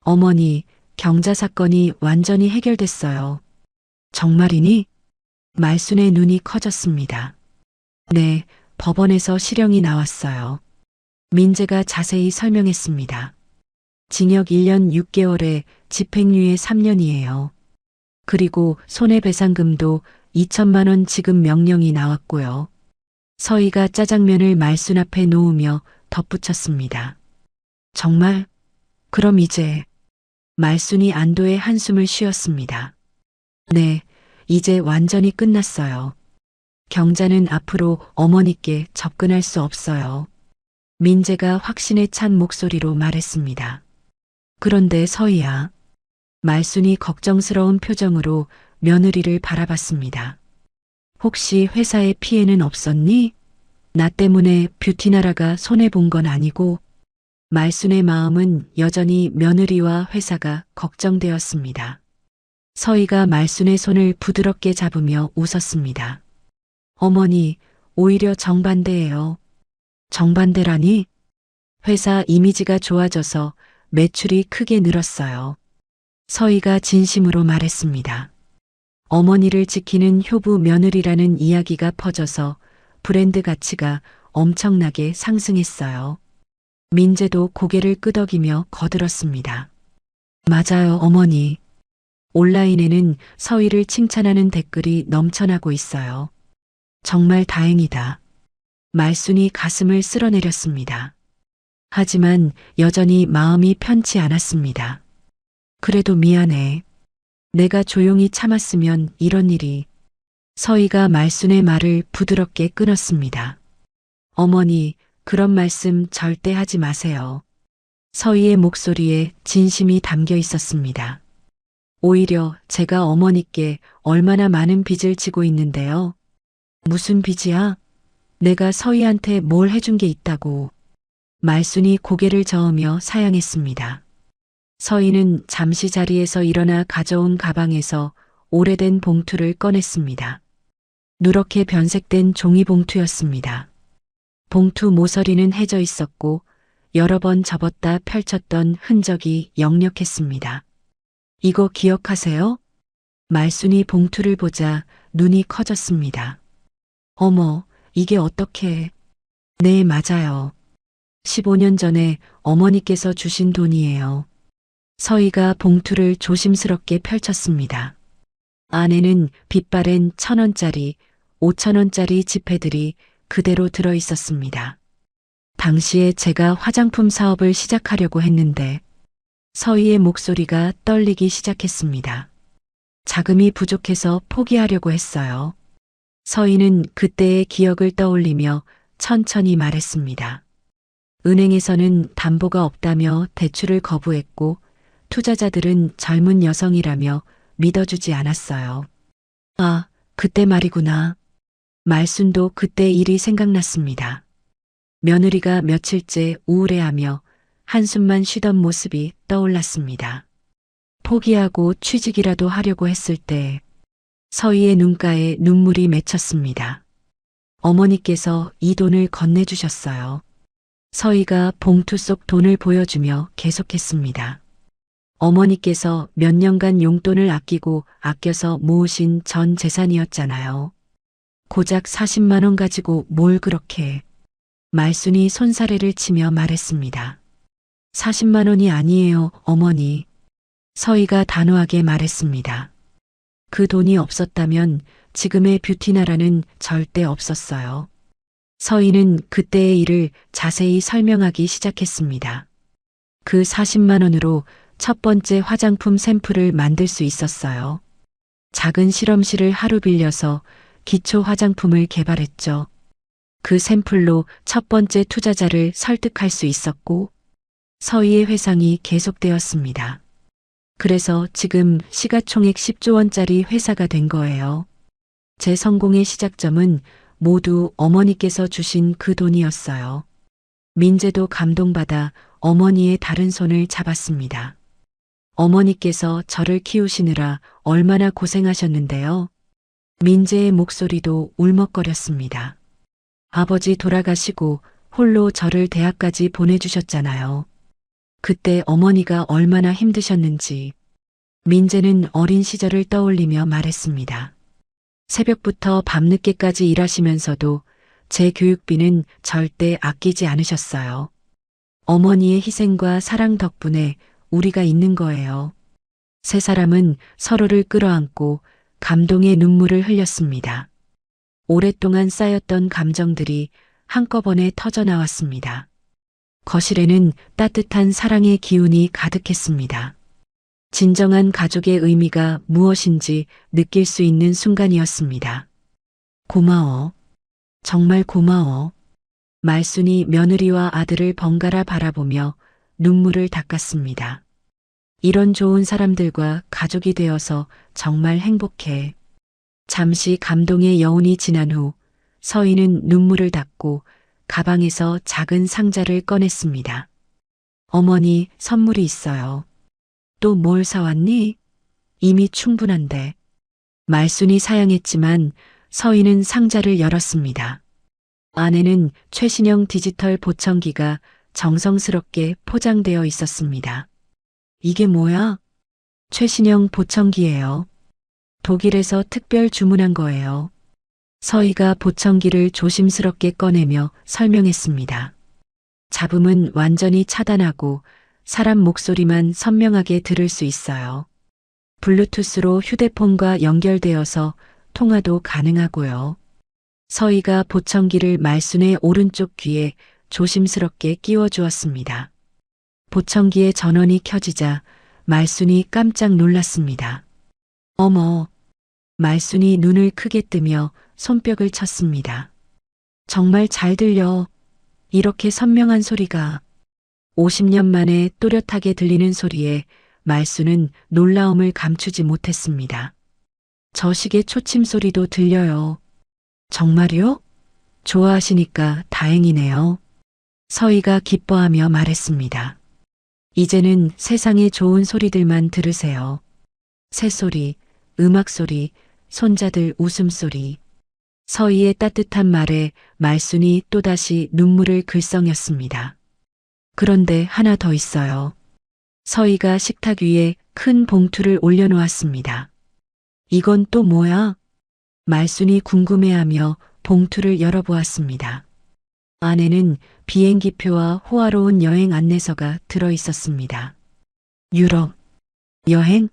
어머니, 경자 사건이 완전히 해결됐어요. 정말이니? 말순의 눈이 커졌습니다. 네, 법원에서 실형이 나왔어요. 민재가 자세히 설명했습니다. 징역 1년 6개월에 집행유예 3년이에요. 그리고 손해배상금도 2천만 원 지급 명령이 나왔고요. 서희가 짜장면을 말순 앞에 놓으며 덧붙였습니다. 정말? 그럼 이제 말순이 안도의 한숨을 쉬었습니다. 네, 이제 완전히 끝났어요. 경자는 앞으로 어머니께 접근할 수 없어요. 민재가 확신에 찬 목소리로 말했습니다. 그런데 서희야. 말순이 걱정스러운 표정으로 며느리를 바라봤습니다. 혹시 회사에 피해는 없었니? 나 때문에 뷰티나라가 손해본 건 아니고 말순의 마음은 여전히 며느리와 회사가 걱정되었습니다. 서희가 말순의 손을 부드럽게 잡으며 웃었습니다. 어머니, 오히려 정반대예요. 정반대라니? 회사 이미지가 좋아져서 매출이 크게 늘었어요. 서희가 진심으로 말했습니다. 어머니를 지키는 효부 며느리라는 이야기가 퍼져서 브랜드 가치가 엄청나게 상승했어요. 민재도 고개를 끄덕이며 거들었습니다. 맞아요, 어머니. 온라인에는 서희를 칭찬하는 댓글이 넘쳐나고 있어요. 정말 다행이다. 말순이 가슴을 쓸어내렸습니다. 하지만 여전히 마음이 편치 않았습니다. 그래도 미안해. 내가 조용히 참았으면 이런 일이. 서희가 말순의 말을 부드럽게 끊었습니다. 어머니, 그런 말씀 절대 하지 마세요. 서희의 목소리에 진심이 담겨 있었습니다. 오히려 제가 어머니께 얼마나 많은 빚을 지고 있는데요. 무슨 빚이야? 내가 서희한테 뭘 해준 게 있다고. 말순이 고개를 저으며 사양했습니다. 서희는 잠시 자리에서 일어나 가져온 가방에서 오래된 봉투를 꺼냈습니다. 누렇게 변색된 종이봉투였습니다. 봉투 모서리는 해져 있었고 여러 번 접었다 펼쳤던 흔적이 역력했습니다. 이거 기억하세요? 말순이 봉투를 보자 눈이 커졌습니다. 어머, 이게 어떻게? 네, 맞아요. 15년 전에 어머니께서 주신 돈이에요. 서희가 봉투를 조심스럽게 펼쳤습니다. 안에는 빛바랜 1,000원짜리, 5,000원짜리 지폐들이 그대로 들어 있었습니다. 당시에 제가 화장품 사업을 시작하려고 했는데 서희의 목소리가 떨리기 시작했습니다. 자금이 부족해서 포기하려고 했어요. 서희는 그때의 기억을 떠올리며 천천히 말했습니다. 은행에서는 담보가 없다며 대출을 거부했고 투자자들은 젊은 여성이라며 믿어주지 않았어요. 아, 그때 말이구나. 말순도 그때 일이 생각났습니다. 며느리가 며칠째 우울해하며 한숨만 쉬던 모습이 떠올랐습니다. 포기하고 취직이라도 하려고 했을 때 서희의 눈가에 눈물이 맺혔습니다. 어머니께서 이 돈을 건네주셨어요. 서희가 봉투 속 돈을 보여주며 계속했습니다. 어머니께서 몇 년간 용돈을 아껴서 모으신 전 재산이었잖아요. 고작 40만 원 가지고 뭘 그렇게. 말순이 손사래를 치며 말했습니다. 40만 원이 아니에요, 어머니. 서희가 단호하게 말했습니다. 그 돈이 없었다면 지금의 뷰티나라는 절대 없었어요. 서희는 그때의 일을 자세히 설명하기 시작했습니다. 그 40만 원으로 첫 번째 화장품 샘플을 만들 수 있었어요. 작은 실험실을 하루 빌려서 기초 화장품을 개발했죠. 그 샘플로 첫 번째 투자자를 설득할 수 있었고 서희의 회상이 계속되었습니다. 그래서 지금 시가총액 10조 원짜리 회사가 된 거예요. 제 성공의 시작점은 모두 어머니께서 주신 그 돈이었어요. 민재도 감동받아 어머니의 다른 손을 잡았습니다. 어머니께서 저를 키우시느라 얼마나 고생하셨는데요. 민재의 목소리도 울먹거렸습니다. 아버지 돌아가시고 홀로 저를 대학까지 보내주셨잖아요. 그때 어머니가 얼마나 힘드셨는지 민재는 어린 시절을 떠올리며 말했습니다. 새벽부터 밤늦게까지 일하시면서도 제 교육비는 절대 아끼지 않으셨어요. 어머니의 희생과 사랑 덕분에 우리가 있는 거예요. 세 사람은 서로를 끌어안고 감동의 눈물을 흘렸습니다. 오랫동안 쌓였던 감정들이 한꺼번에 터져 나왔습니다. 거실에는 따뜻한 사랑의 기운이 가득했습니다. 진정한 가족의 의미가 무엇인지 느낄 수 있는 순간이었습니다. 고마워. 정말 고마워. 말순이 며느리와 아들을 번갈아 바라보며 눈물을 닦았습니다. 이런 좋은 사람들과 가족이 되어서 정말 행복해. 잠시 감동의 여운이 지난 후 서희는 눈물을 닦고 가방에서 작은 상자를 꺼냈습니다. 어머니, 선물이 있어요. 또 뭘 사왔니? 이미 충분한데. 말순이 사양했지만 서희는 상자를 열었습니다. 안에는 최신형 디지털 보청기가 정성스럽게 포장되어 있었습니다. 이게 뭐야? 최신형 보청기예요. 독일에서 특별 주문한 거예요. 서희가 보청기를 조심스럽게 꺼내며 설명했습니다. 잡음은 완전히 차단하고 사람 목소리만 선명하게 들을 수 있어요. 블루투스로 휴대폰과 연결되어서 통화도 가능하고요. 서희가 보청기를 말순의 오른쪽 귀에 조심스럽게 끼워 주었습니다. 보청기의 전원이 켜지자 말순이 깜짝 놀랐습니다. 어머, 말순이 눈을 크게 뜨며 손뼉을 쳤습니다. 정말 잘 들려. 이렇게 선명한 소리가. 50년 만에 또렷하게 들리는 소리에 말순은 놀라움을 감추지 못했습니다. 저 시계 초침 소리도 들려요. 정말요? 좋아하시니까 다행이네요. 서희가 기뻐하며 말했습니다. 이제는 세상의 좋은 소리들만 들으세요. 새소리, 음악소리, 손자들 웃음소리. 서희의 따뜻한 말에 말순이 또다시 눈물을 글썽였습니다. 그런데 하나 더 있어요. 서희가 식탁 위에 큰 봉투를 올려놓았습니다. 이건 또 뭐야? 말순이 궁금해하며 봉투를 열어보았습니다. 안에는 비행기표와 호화로운 여행 안내서가 들어 있었습니다. 유럽 여행?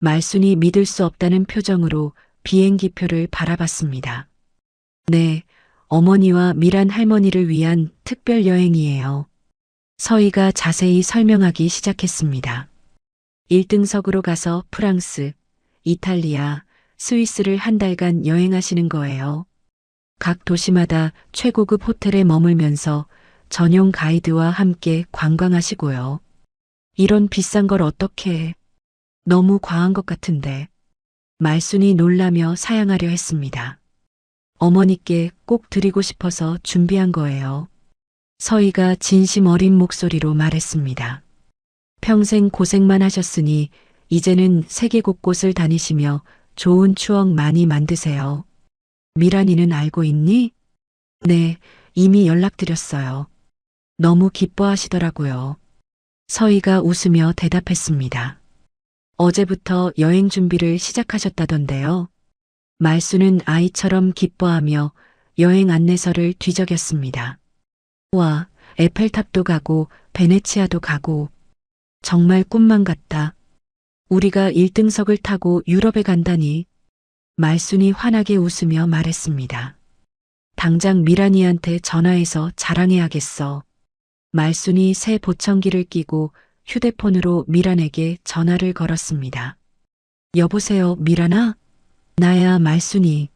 말순이 믿을 수 없다는 표정으로 비행기표를 바라봤습니다. 네, 어머니와 미란 할머니를 위한 특별 여행이에요. 서희가 자세히 설명하기 시작했습니다. 1등석으로 가서 프랑스, 이탈리아, 스위스를 한 달간 여행하시는 거예요. 각 도시마다 최고급 호텔에 머물면서 전용 가이드와 함께 관광하시고요. 이런 비싼 걸 어떻게 해? 너무 과한 것 같은데. 말순이 놀라며 사양하려 했습니다. 어머니께 꼭 드리고 싶어서 준비한 거예요. 서희가 진심 어린 목소리로 말했습니다. 평생 고생만 하셨으니 이제는 세계 곳곳을 다니시며 좋은 추억 많이 만드세요. 미란이는 알고 있니? 네, 이미 연락드렸어요. 너무 기뻐하시더라고요. 서희가 웃으며 대답했습니다. 어제부터 여행 준비를 시작하셨다던데요. 말순은 아이처럼 기뻐하며 여행 안내서를 뒤적였습니다. 와, 에펠탑도 가고 베네치아도 가고 정말 꿈만 같다. 우리가 1등석을 타고 유럽에 간다니. 말순이 환하게 웃으며 말했습니다. 당장 미란이한테 전화해서 자랑해야겠어. 말순이 새 보청기를 끼고 휴대폰으로 미란에게 전화를 걸었습니다. 여보세요, 미란아? 나야, 말순이.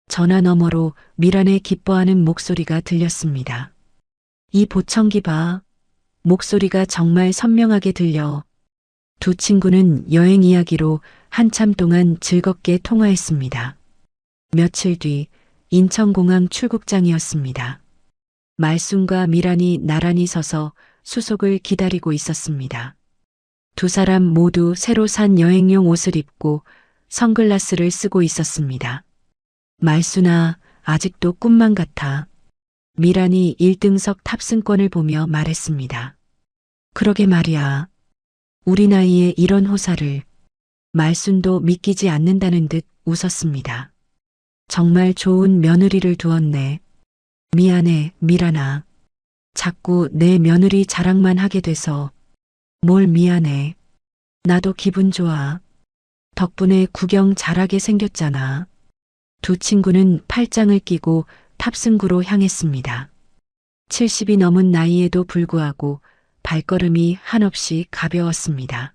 전화 너머로 미란의 기뻐하는 목소리가 들렸습니다. 이 보청기 봐. 목소리가 정말 선명하게 들려. 두 친구는 여행 이야기로 한참 동안 즐겁게 통화했습니다. 며칠 뒤 인천공항 출국장이었습니다. 말순과 미란이 나란히 서서 수속을 기다리고 있었습니다. 두 사람 모두 새로 산 여행용 옷을 입고 선글라스를 쓰고 있었습니다. 말순아, 아직도 꿈만 같아. 미란이 1등석 탑승권을 보며 말했습니다. 그러게 말이야. 우리 나이에 이런 호사를. 말순도 믿기지 않는다는 듯 웃었습니다. 정말 좋은 며느리를 두었네. 미안해, 미란아. 자꾸 내 며느리 자랑만 하게 돼서. 뭘 미안해. 나도 기분 좋아. 덕분에 구경 잘하게 생겼잖아. 두 친구는 팔짱을 끼고 탑승구로 향했습니다. 70이 넘은 나이에도 불구하고 발걸음이 한없이 가벼웠습니다.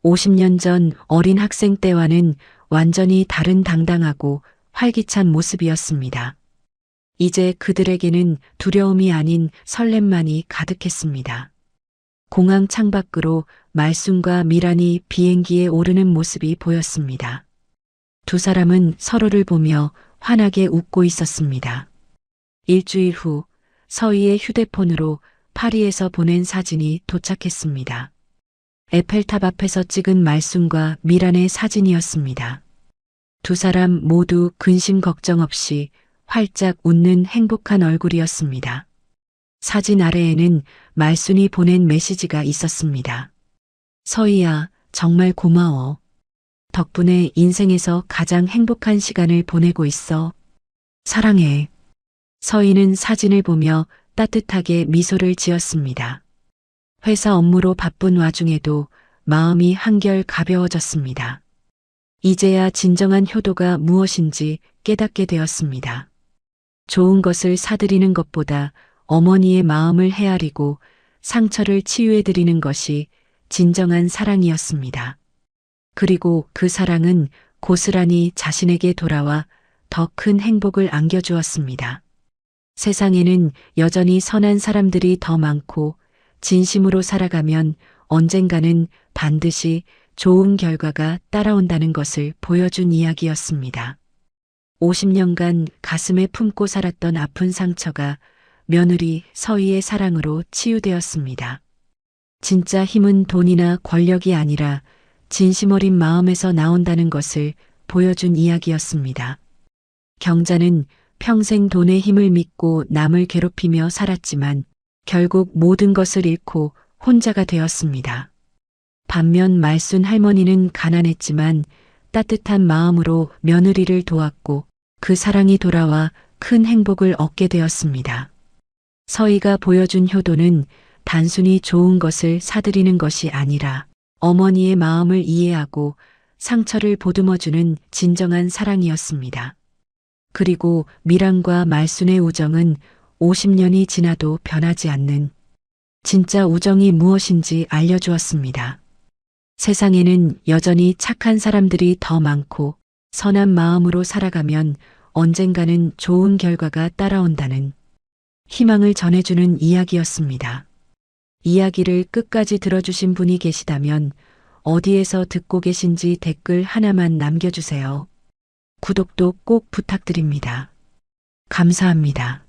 50년 전 어린 학생 때와는 완전히 다른 당당하고 활기찬 모습이었습니다. 이제 그들에게는 두려움이 아닌 설렘만이 가득했습니다. 공항 창밖으로 말순과 미란이 비행기에 오르는 모습이 보였습니다. 두 사람은 서로를 보며 환하게 웃고 있었습니다. 일주일 후 서희의 휴대폰으로 파리에서 보낸 사진이 도착했습니다. 에펠탑 앞에서 찍은 말순과 미란의 사진이었습니다. 두 사람 모두 근심 걱정 없이 활짝 웃는 행복한 얼굴이었습니다. 사진 아래에는 말순이 보낸 메시지가 있었습니다. 서희야, 정말 고마워. 덕분에 인생에서 가장 행복한 시간을 보내고 있어. 사랑해. 서희는 사진을 보며 따뜻하게 미소를 지었습니다. 회사 업무로 바쁜 와중에도 마음이 한결 가벼워졌습니다. 이제야 진정한 효도가 무엇인지 깨닫게 되었습니다. 좋은 것을 사드리는 것보다 어머니의 마음을 헤아리고 상처를 치유해드리는 것이 진정한 사랑이었습니다. 그리고 그 사랑은 고스란히 자신에게 돌아와 더 큰 행복을 안겨주었습니다. 세상에는 여전히 선한 사람들이 더 많고 진심으로 살아가면 언젠가는 반드시 좋은 결과가 따라온다는 것을 보여준 이야기였습니다. 50년간 가슴에 품고 살았던 아픈 상처가 며느리 서희의 사랑으로 치유되었습니다. 진짜 힘은 돈이나 권력이 아니라 진심 어린 마음에서 나온다는 것을 보여준 이야기였습니다. 경자는 평생 돈의 힘을 믿고 남을 괴롭히며 살았지만 결국 모든 것을 잃고 혼자가 되었습니다. 반면 말순 할머니는 가난했지만 따뜻한 마음으로 며느리를 도왔고 그 사랑이 돌아와 큰 행복을 얻게 되었습니다. 서희가 보여준 효도는 단순히 좋은 것을 사드리는 것이 아니라 어머니의 마음을 이해하고 상처를 보듬어주는 진정한 사랑이었습니다. 그리고 미란과 말순의 우정은 50년이 지나도 변하지 않는 진짜 우정이 무엇인지 알려주었습니다. 세상에는 여전히 착한 사람들이 더 많고 선한 마음으로 살아가면 언젠가는 좋은 결과가 따라온다는 희망을 전해주는 이야기였습니다. 이야기를 끝까지 들어주신 분이 계시다면 어디에서 듣고 계신지 댓글 하나만 남겨주세요. 구독도 꼭 부탁드립니다. 감사합니다.